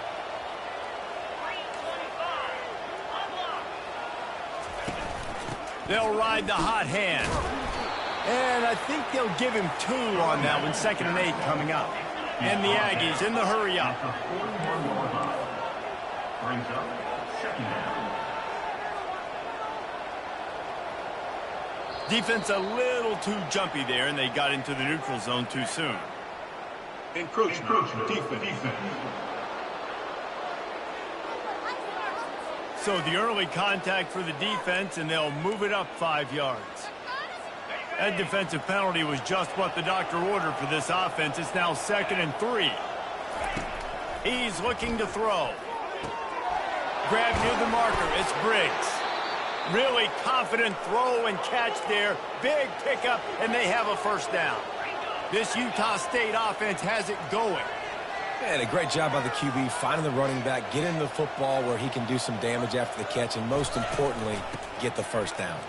They'll ride the hot hand. And I think they'll give him 2 on that one, 2nd and 8 coming up. And the Aggies in the hurry-up. Defense a little too jumpy there, and they got into the neutral zone too soon. Encroachment. Defense. So the early contact for the defense, and they'll move it up 5 yards. That defensive penalty was just what the doctor ordered for this offense. It's now 2nd and 3. He's looking to throw. Grab near the marker. It's Briggs. Really confident throw and catch there. Big pickup, and they have a 1st down. This Utah State offense has it going. And a great job by the QB finding the running back, getting the football where he can do some damage after the catch, and most importantly, get the 1st down.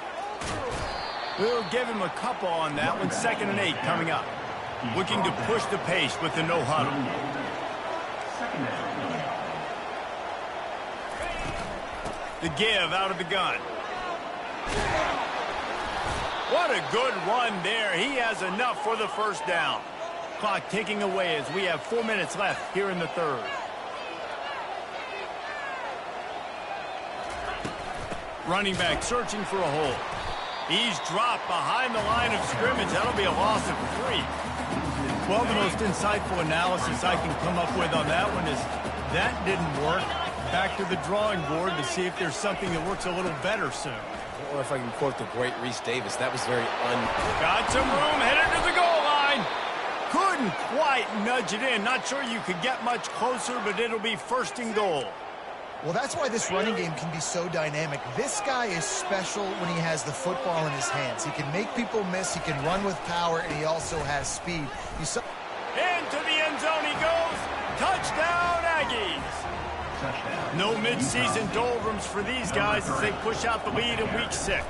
We'll give him a couple on that one. 2nd and 8 coming up. Looking to push the pace with the no huddle. The give out of the gun. What a good run there. He has enough for the 1st down. Clock ticking away as we have 4 minutes left here in the 3rd. Running back searching for a hole. He's dropped behind the line of scrimmage. That'll be a loss of 3. Well, the most insightful analysis I can come up with on that one is that didn't work. Back to the drawing board to see if there's something that works a little better soon. Or if I can quote the great Reese Davis, that was very Got some room, headed to the goal line. Couldn't quite nudge it in. Not sure you could get much closer, but it'll be 1st and goal. Well, that's why this running game can be so dynamic. This guy is special when he has the football in his hands. He can make people miss, he can run with power, and he also has speed. Into the end zone he goes. Touchdown, Aggies. No midseason doldrums for these guys as they push out the lead in week 6.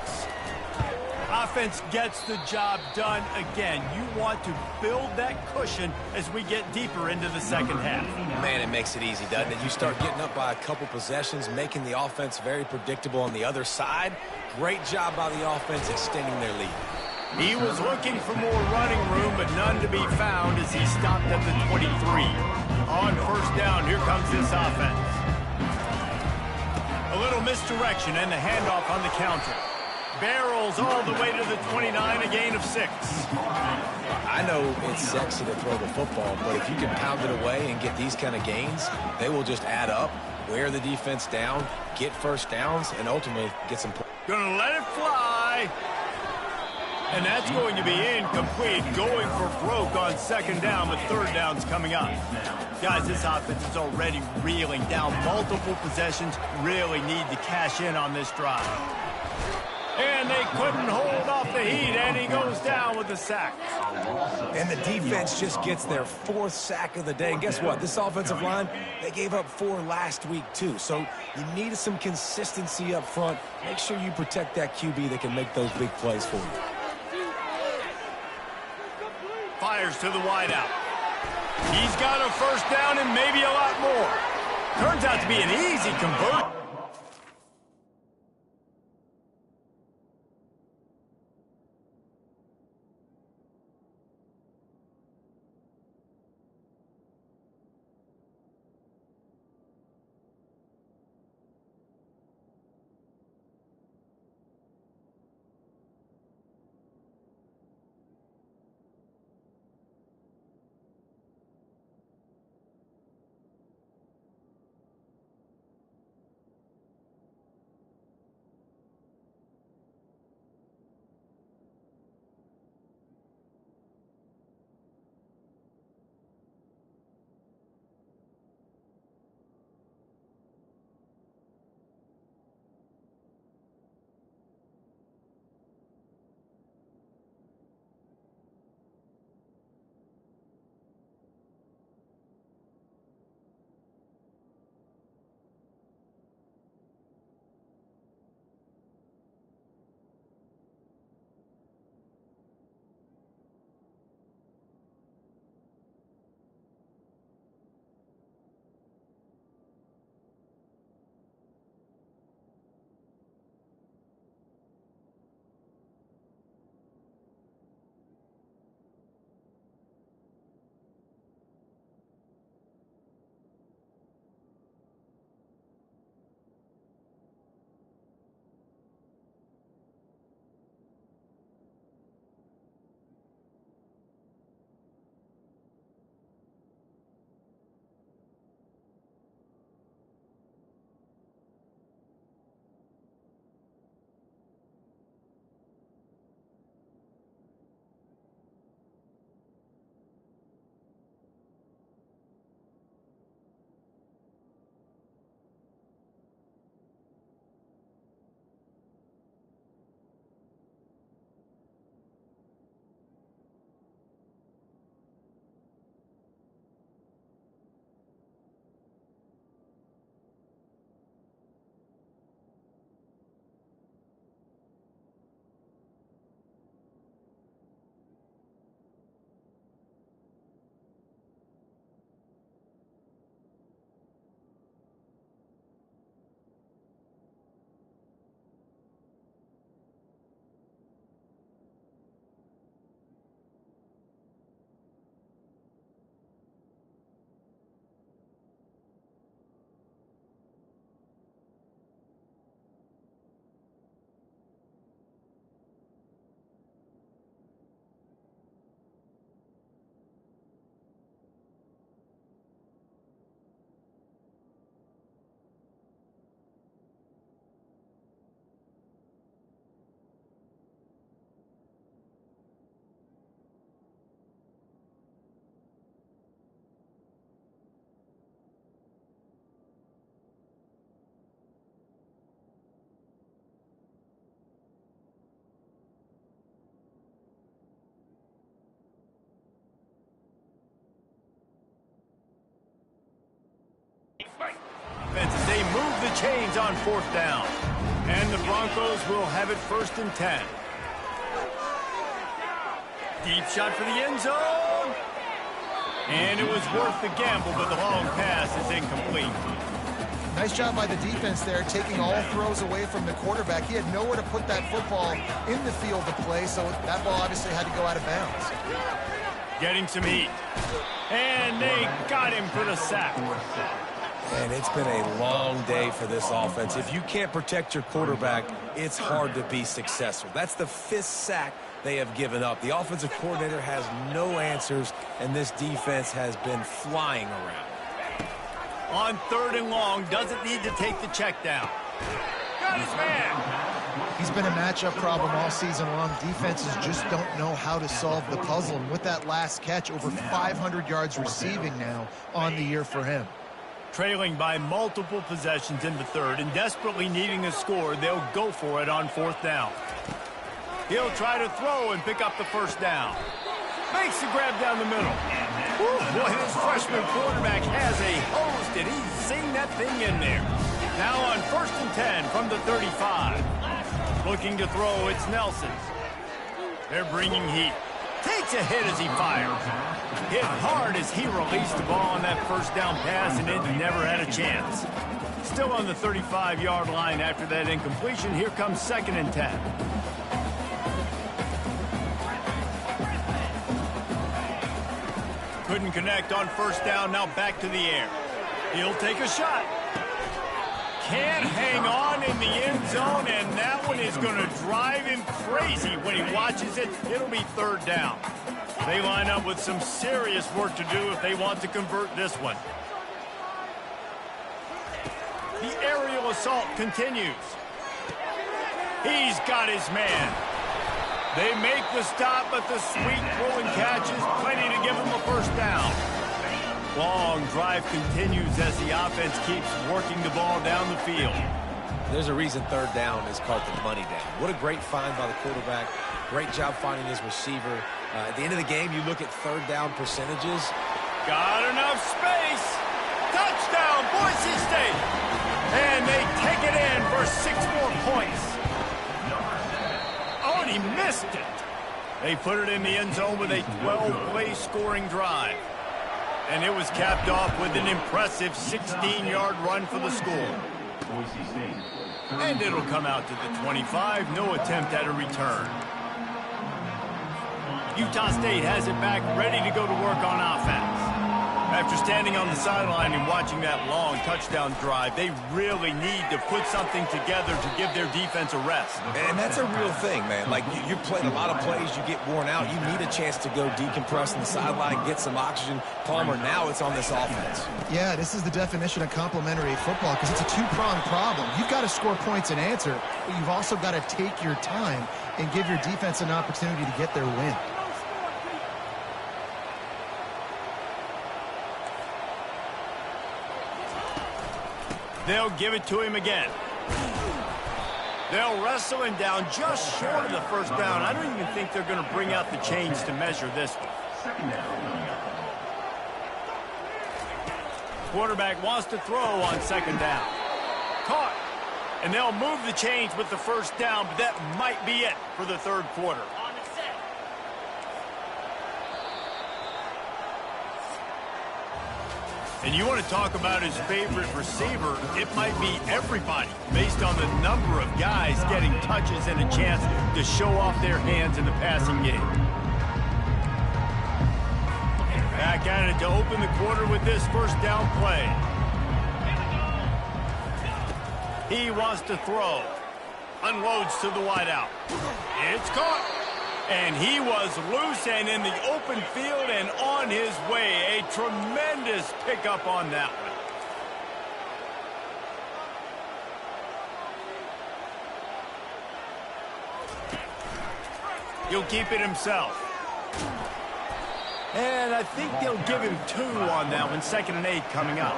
Offense gets the job done again. You want to build that cushion as we get deeper into the 2nd half. Man, it makes it easy, doesn't it? You start getting up by a couple possessions, making the offense very predictable on the other side. Great job by the offense extending their lead. He was looking for more running room, but none to be found as he stopped at the 23. On first down, here comes this offense. A little misdirection and the handoff on the counter. Barrels all the way to the 29, a gain of 6. I know it's sexy to throw the football, but if you can pound it away and get these kind of gains, they will just add up, wear the defense down, get first downs, and ultimately get some points. Gonna let it fly. And that's going to be incomplete, going for broke on second down, but third down's coming up. Guys, this offense is already reeling down multiple possessions, really need to cash in on this drive. And they couldn't hold off the heat, and he goes down with the sack. And the defense just gets their 4th sack of the day. And guess what? This offensive line, they gave up 4 last week, too. So you need some consistency up front. Make sure you protect that QB that can make those big plays for you. Fires to the wideout. He's got a first down and maybe a lot more. Turns out to be an easy convert. They move the chains on fourth down. And the Broncos will have it 1st and 10. Deep shot for the end zone. And it was worth the gamble, but the long pass is incomplete. Nice job by the defense there, taking all throws away from the quarterback. He had nowhere to put that football in the field to play, so that ball obviously had to go out of bounds. Getting some heat. And they got him for the sack. And it's been a long day for this offense. If you can't protect your quarterback, it's hard to be successful. That's the 5th sack they have given up. The offensive coordinator has no answers, and this defense has been flying around. On 3rd and long, doesn't need to take the check down. Got his man. He's been a matchup problem all season long. Defenses just don't know how to solve the puzzle. And with that last catch, over 500 yards receiving now on the year for him. Trailing by multiple possessions in the 3rd and desperately needing a score, they'll go for it on 4th down. He'll try to throw and pick up the 1st down. Makes the grab down the middle. Whew, boy, this freshman quarterback has a host, and he's seen that thing in there. Now on 1st and 10 from the 35. Looking to throw, it's Nelson. They're bringing heat. Takes a hit as he fires. Hit hard as he released the ball on that 1st down pass, and it never had a chance. Still on the 35-yard line after that incompletion. Here comes 2nd and 10. Couldn't connect on 1st down, now back to the air. He'll take a shot. Can't hang on in the end zone, and that one is going to drive him crazy when he watches it. It'll be 3rd down. They line up with some serious work to do if they want to convert this one. The aerial assault continues. He's got his man. They make the stop, but the sweet throw and catch is plenty to give him a 1st down. Long drive continues as the offense keeps working the ball down the field. There's a reason 3rd down is called the money down. What a great find by the quarterback. Great job finding his receiver. At the end of the game, you look at 3rd down percentages. Got enough space. Touchdown, Boise State. And they take it in for 6 more points. Oh, and he missed it. They put it in the end zone with a 12-play scoring drive. And it was capped off with an impressive 16-yard run for the score. And it'll come out to the 25. No attempt at a return. Utah State has it back, ready to go to work on offense. After standing on the sideline and watching that long touchdown drive, they really need to put something together to give their defense a rest. And that's a real thing, man. Like, you played a lot of plays, you get worn out. You need a chance to go decompress on the sideline, get some oxygen. Palmer, now it's on this offense. Yeah, this is the definition of complementary football because it's a 2-pronged problem. You've got to score points and answer, but you've also got to take your time and give your defense an opportunity to get their win. They'll give it to him again. They'll wrestle him down just short of the 1st down. I don't even think they're going to bring out the chains to measure this one. Quarterback wants to throw on 2nd down. Caught. And they'll move the chains with the 1st down, but that might be it for the 3rd quarter. And you want to talk about his favorite receiver, it might be everybody based on the number of guys getting touches and a chance to show off their hands in the passing game. Back at it to open the quarter with this 1st down play. He wants to throw. Unloads to the wideout. It's caught. And he was loose and in the open field and on his way. A tremendous pickup on that one. He'll keep it himself. And I think they'll give him 2 on that one. 2nd and 8 coming up.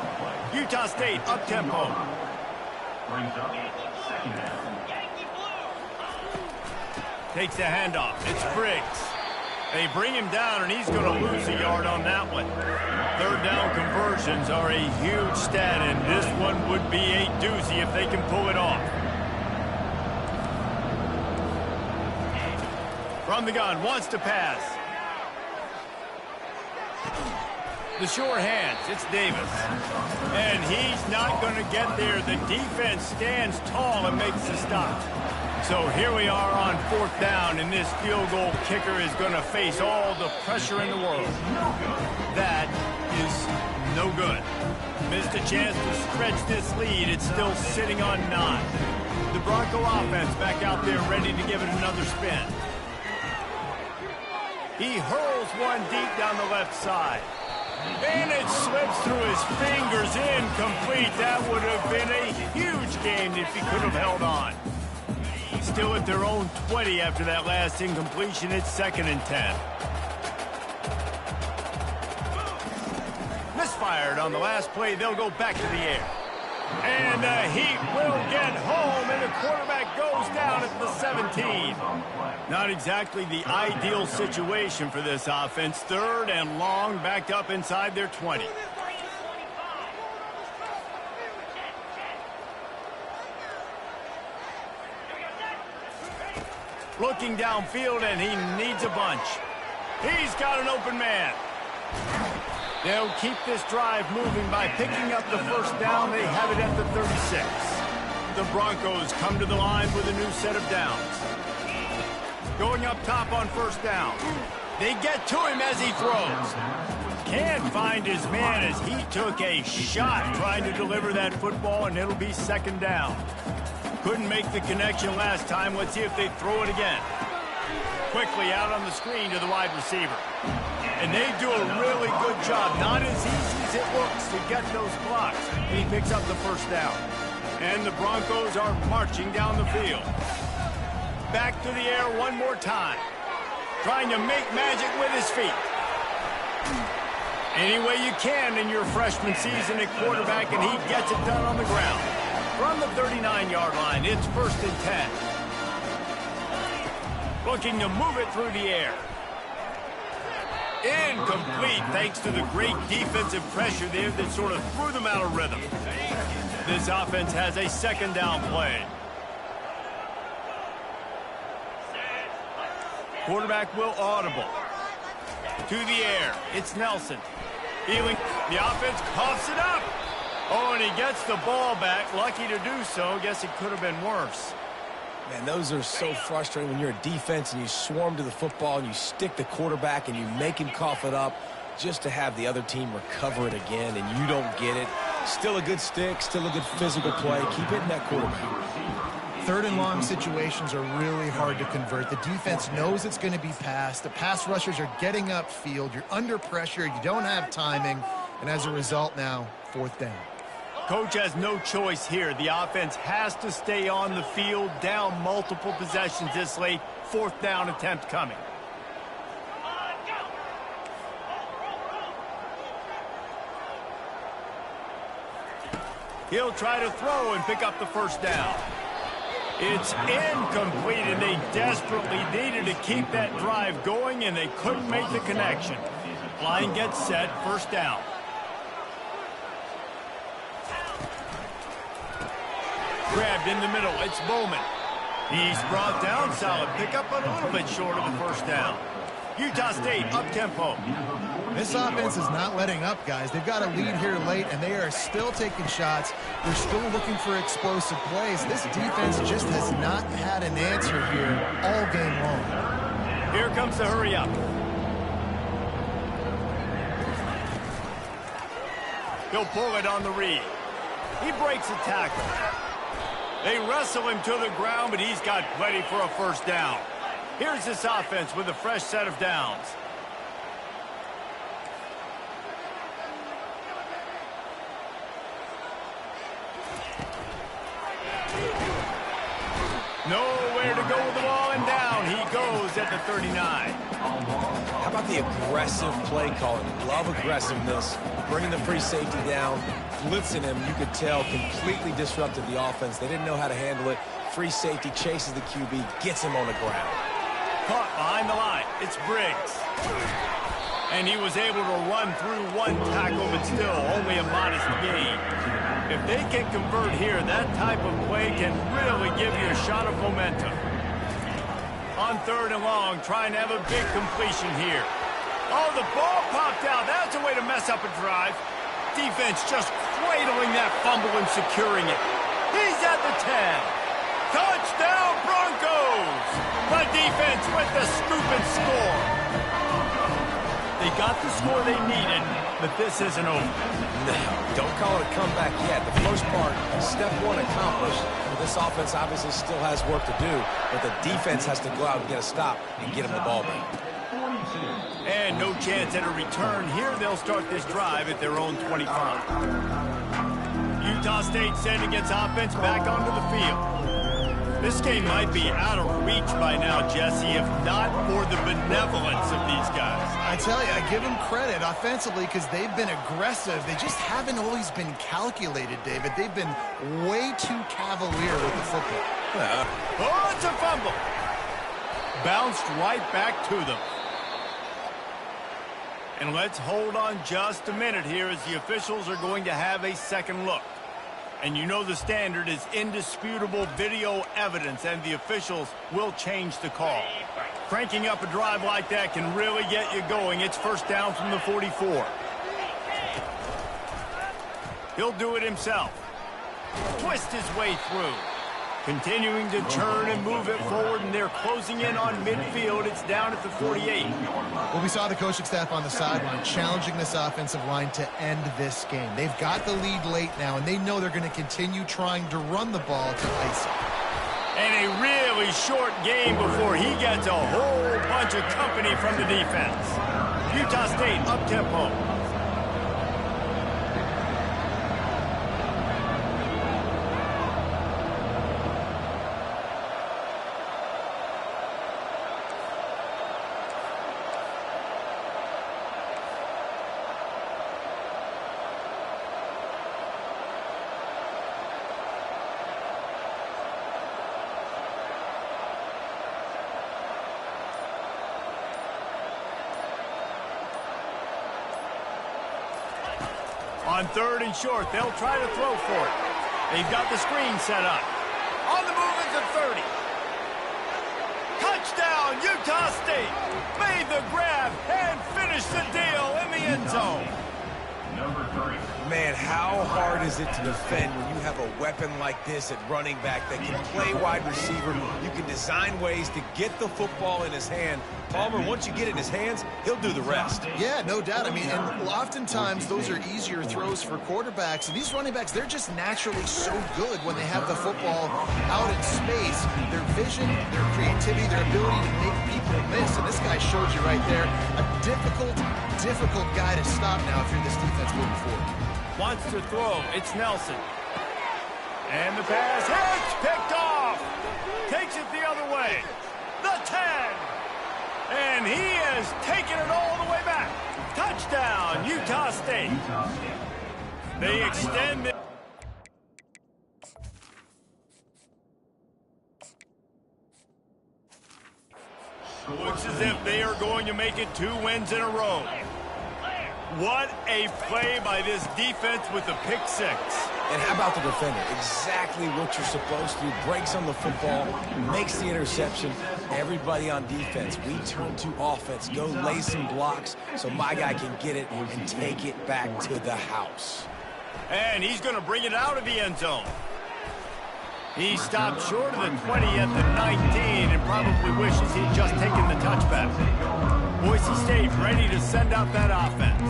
Utah State up-tempo. Takes the handoff. It's Briggs. They bring him down, and he's going to lose a yard on that one. 3rd down conversions are a huge stat, and this one would be a doozy if they can pull it off. From the gun, wants to pass. The sure hands, it's Davis. And he's not going to get there. The defense stands tall and makes the stop. So here we are on 4th down, and this field goal kicker is going to face all the pressure in the world. That is no good. Missed a chance to stretch this lead. It's still sitting on 9. The Bronco offense back out there ready to give it another spin. He hurls one deep down the left side. And it slips through his fingers, incomplete. That would have been a huge game if he could have held on. Still at their own 20 after that last incompletion. It's 2nd and 10. Misfired on the last play. They'll go back to the air. And the Heat will get home, and the quarterback goes down at the 17. Not exactly the ideal situation for this offense. 3rd and long, backed up inside their 20. Looking downfield, and he needs a bunch. He's got an open man. They'll keep this drive moving by picking up the 1st down. They have it at the 36. The Broncos come to the line with a new set of downs. Going up top on 1st down. They get to him as he throws. Can't find his man as he took a shot trying to deliver that football, and it'll be 2nd down. Couldn't make the connection last time. Let's see if they throw it again. Quickly out on the screen to the wide receiver. And they do a really good job. Not as easy as it looks to get those blocks. And he picks up the 1st down. And the Broncos are marching down the field. Back to the air one more time. Trying to make magic with his feet. Any way you can in your freshman season at quarterback, and he gets it done on the ground. From the 39-yard line, it's 1st and 10. Looking to move it through the air. Incomplete, thanks to the great defensive pressure there that sort of threw them out of rhythm. This offense has a 2nd down play. Quarterback will audible. To the air, it's Nelson. Healing, the offense coughs it up. Oh, and he gets the ball back. Lucky to do so. Guess it could have been worse. Man, those are so frustrating when you're a defense and you swarm to the football and you stick the quarterback and you make him cough it up just to have the other team recover it again, and you don't get it. Still a good stick, still a good physical play. Keep hitting that quarterback. 3rd and long situations are really hard to convert. The defense knows it's going to be passed. The pass rushers are getting upfield. You're under pressure. You don't have timing. And as a result now, 4th down. Coach has no choice here. The offense has to stay on the field, down multiple possessions this late. 4th down attempt coming. He'll try to throw and pick up the 1st down. It's incomplete, and they desperately needed to keep that drive going, and they couldn't make the connection. Line gets set, 1st down. Grabbed in the middle, it's Bowman. He's brought down, solid pickup, but a little bit short of the 1st down. Utah State up-tempo. This offense is not letting up, guys. They've got a lead here late, and they are still taking shots. They're still looking for explosive plays. This defense just has not had an answer here all game long. Here comes the hurry up. He'll pull it on the read. He breaks a tackle. They wrestle him to the ground, but he's got plenty for a 1st down. Here's this offense with a fresh set of downs. Nowhere to go with the ball, and down he goes at the 39. How about the aggressive play calling? Love aggressiveness. Bringing the free safety down, blitzing him, you could tell, completely disrupted the offense. They didn't know how to handle it. Free safety chases the QB, gets him on the ground. Caught behind the line. It's Briggs. And he was able to run through one tackle, but still only a modest gain. If they can convert here, that type of play can really give you a shot of momentum. On 3rd and long, trying to have a big completion here. Oh, the ball popped out. That's a way to mess up a drive. Defense just cradling that fumble and securing it. He's at the 10. Touchdown, Broncos! The defense with the scoop and score. They got the score they needed, but this isn't over. No, don't call it a comeback yet. The first part, step one accomplished. This offense obviously still has work to do, but the defense has to go out and get a stop and get them the ball back. And no chance at a return. Here they'll start this drive at their own 25. Utah State sending its offense back onto the field. This game might be out of reach by now, Jesse, if not for the benevolence of these guys. I tell you, I give them credit offensively because they've been aggressive. They just haven't always been calculated, David. They've been way too cavalier with the football. Oh, it's a fumble. Bounced right back to them. And let's hold on just a minute here as the officials are going to have a second look. And you know the standard is indisputable video evidence, and the officials will change the call. Cranking up a drive like that can really get you going. It's first down from the 44. He'll do it himself. Twist his way through. Continuing to turn and move it forward, and they're closing in on midfield. It's down at the 48. Well, we saw the coaching staff on the sideline challenging this offensive line to end this game. They've got the lead late now, and they know they're going to continue trying to run the ball to ice it. And a really short game before he gets a whole bunch of company from the defense. Utah State up-tempo. On third and short, they'll try to throw for it. They've got the screen set up. On the move at the 30. Touchdown, Utah State. Made the grab and finished the deal in the end zone. Number 3. Man, how hard is it to defend when you have a weapon like this at running back that can play wide receiver? You can design ways to get the football in his hand. Palmer, once you get it in his hands, he'll do the rest. Yeah, no doubt. I mean, and oftentimes those are easier throws for quarterbacks. And these running backs, they're just naturally so good when they have the football out in space. Their vision, their creativity, their ability to make people miss. And this guy showed you right there, a difficult guy to stop now if you're this defense moving forward. Wants to throw. It's Nelson. And the pass hits, picked off. Takes it the other way. The 10. And he is taking it all the way back. Touchdown, Utah State. They extend it. Looks as if they are going to make it 2 wins in a row. What a play by this defense with the pick 6. And how about the defender? Exactly what you're supposed to do. Breaks on the football, makes the interception. Everybody on defense, we turn to offense. Go lay some blocks so my guy can get it and take it back to the house. And he's going to bring it out of the end zone. He stopped short of the 20 at the 19 and probably wishes he'd just taken the touchback. Boise State ready to send out that offense.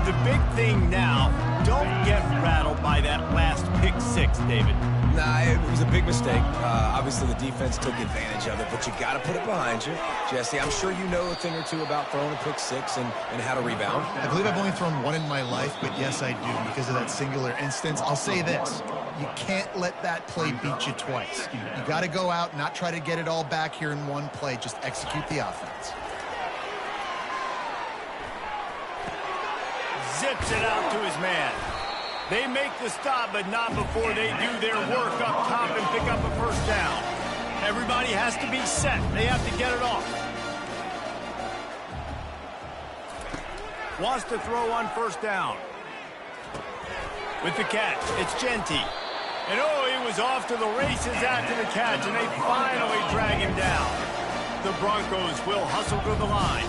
The big thing now, don't get rattled by that last pick 6, David. Nah, it was a big mistake. Obviously, the defense took advantage of it, but you got to put it behind you. Jesse, I'm sure you know a thing or two about throwing a pick 6 and how to rebound. I believe I've only thrown one in my life, but yes, I do because of that singular instance. I'll say this. You can't let that play beat you twice. You got to go out, not try to get it all back here in one play. Just execute the offense. Zips it out to his man. They make the stop, but not before they do their work up top and pick up a first down. Everybody has to be set. They have to get it off. Wants to throw on first down. With the catch, it's Genty. And oh, he was off to the races after the catch, and they finally drag him down. The Broncos will hustle to the line.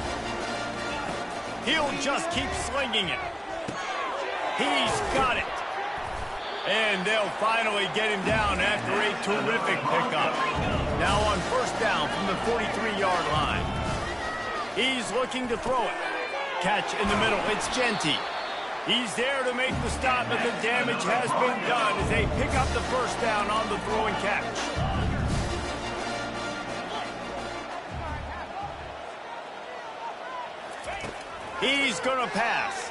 He'll just keep slinging it. He's got it. And they'll finally get him down after a terrific pickup. Now on first down from the 43-yard line. He's looking to throw it. Catch in the middle. It's Genty. He's there to make the stop, but the damage has been done as they pick up the first down on the throw and catch. He's going to pass.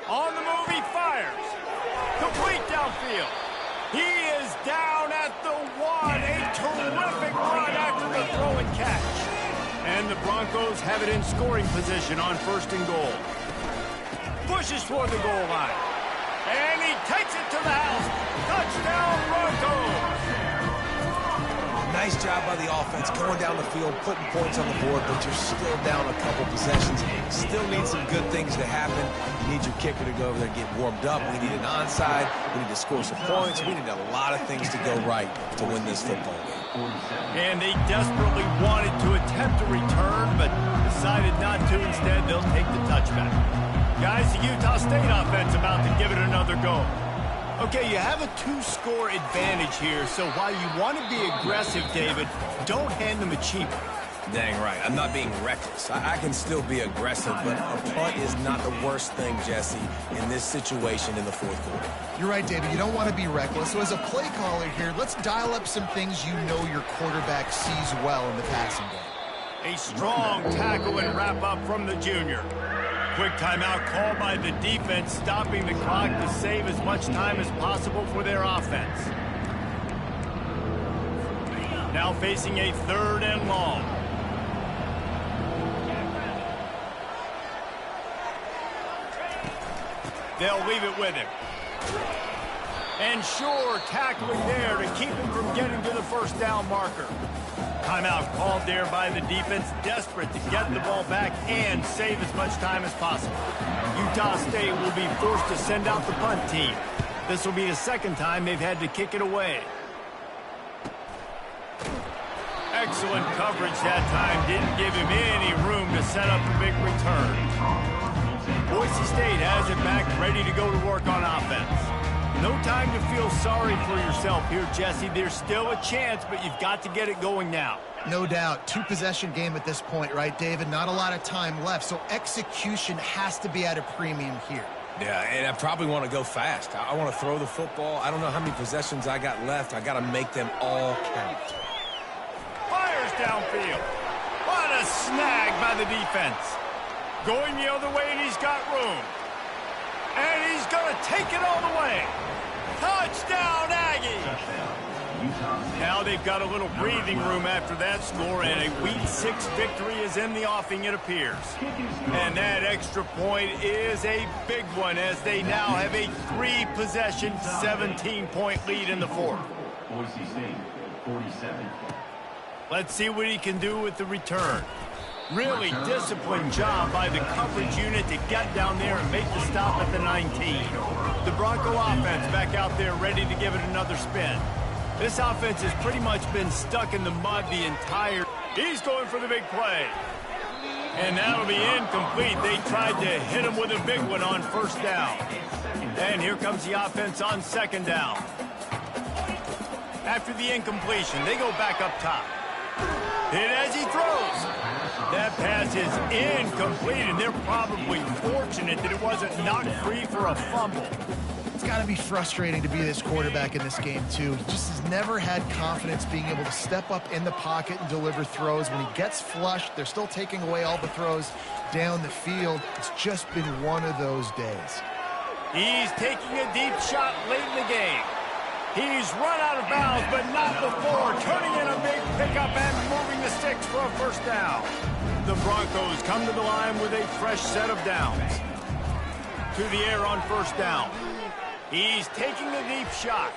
On the move, he fires. Complete downfield. He is down at the 1. A terrific run after the throw and catch. And the Broncos have it in scoring position on first and goal. Pushes toward the goal line. And he takes it to the house. Touchdown, Broncos. Nice job by the offense going down the field, putting points on the board, but you're still down a couple possessions. Still need some good things to happen. You need your kicker to go over there and get warmed up. We need an onside. We need to score some points. We need a lot of things to go right to win this football game. And they desperately wanted to attempt a return, but decided not to. Instead, they'll take the touchback. Guys, the Utah State offense about to give it another go. Okay, you have a 2-score advantage here, so while you want to be aggressive, David, don't hand them a cheap. Dang right. I'm not being reckless. I can still be aggressive, but a punt is not the worst thing, Jesse, in this situation in the fourth quarter. You're right, David. You don't want to be reckless. So as a play caller here, let's dial up some things you know your quarterback sees well in the passing game. A strong tackle and wrap-up from the junior. Quick timeout called by the defense, stopping the clock to save as much time as possible for their offense. Now facing a 3rd and long. They'll leave it with him. And sure, tackling there to keep him from getting to the first down marker. Timeout called there by the defense, desperate to get the ball back and save as much time as possible. Utah State will be forced to send out the punt team. This will be the second time they've had to kick it away. Excellent coverage that time. Didn't give him any room to set up a big return. Boise State has it back, ready to go to work on offense. No time to feel sorry for yourself here, Jesse. There's still a chance, but you've got to get it going now. No doubt. 2-possession game at this point, right, David? Not a lot of time left, so execution has to be at a premium here. Yeah, and I probably want to go fast. I want to throw the football. I don't know how many possessions I got left. I got to make them all count. Fires downfield. What a snag by the defense. Going the other way, and he's got room. And he's going to take it all the way. Touchdown, Aggie! Now they've got a little breathing room after that score, and a Week 6 victory is in the offing, it appears. And that extra point is a big one, as they now have a 3-possession, 17-point lead in the fourth. Boise State, 47. Let's see what he can do with the return. Really disciplined job by the coverage unit to get down there and make the stop at the 19. The Bronco offense back out there ready to give it another spin. This offense has pretty much been stuck in the mud the entire... He's going for the big play. And that'll be incomplete. They tried to hit him with a big one on first down. And here comes the offense on second down. After the incompletion, they go back up top. Hit as he throws. That pass is incomplete, and they're probably fortunate that it wasn't knocked free for a fumble. It's got to be frustrating to be this quarterback in this game, too. He just has never had confidence being able to step up in the pocket and deliver throws. When he gets flushed, they're still taking away all the throws down the field. It's just been one of those days. He's taking a deep shot late in the game. He's run out of bounds, but not before turning in a big pickup and moving the sticks for a first down. The Broncos come to the line with a fresh set of downs. To the air on first down. He's taking a deep shot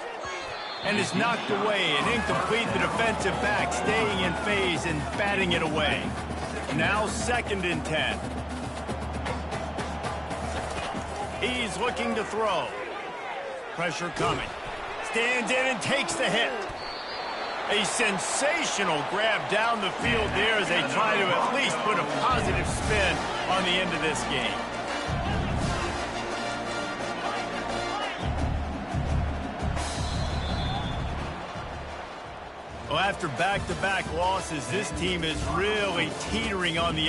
and is knocked away and incomplete. The defensive back staying in phase and batting it away. Now 2nd and 10. He's looking to throw. Pressure coming. Stands in and takes the hit. A sensational grab down the field there as they try to at least put a positive spin on the end of this game. Well, after back-to-back losses, this team is really teetering on the edge.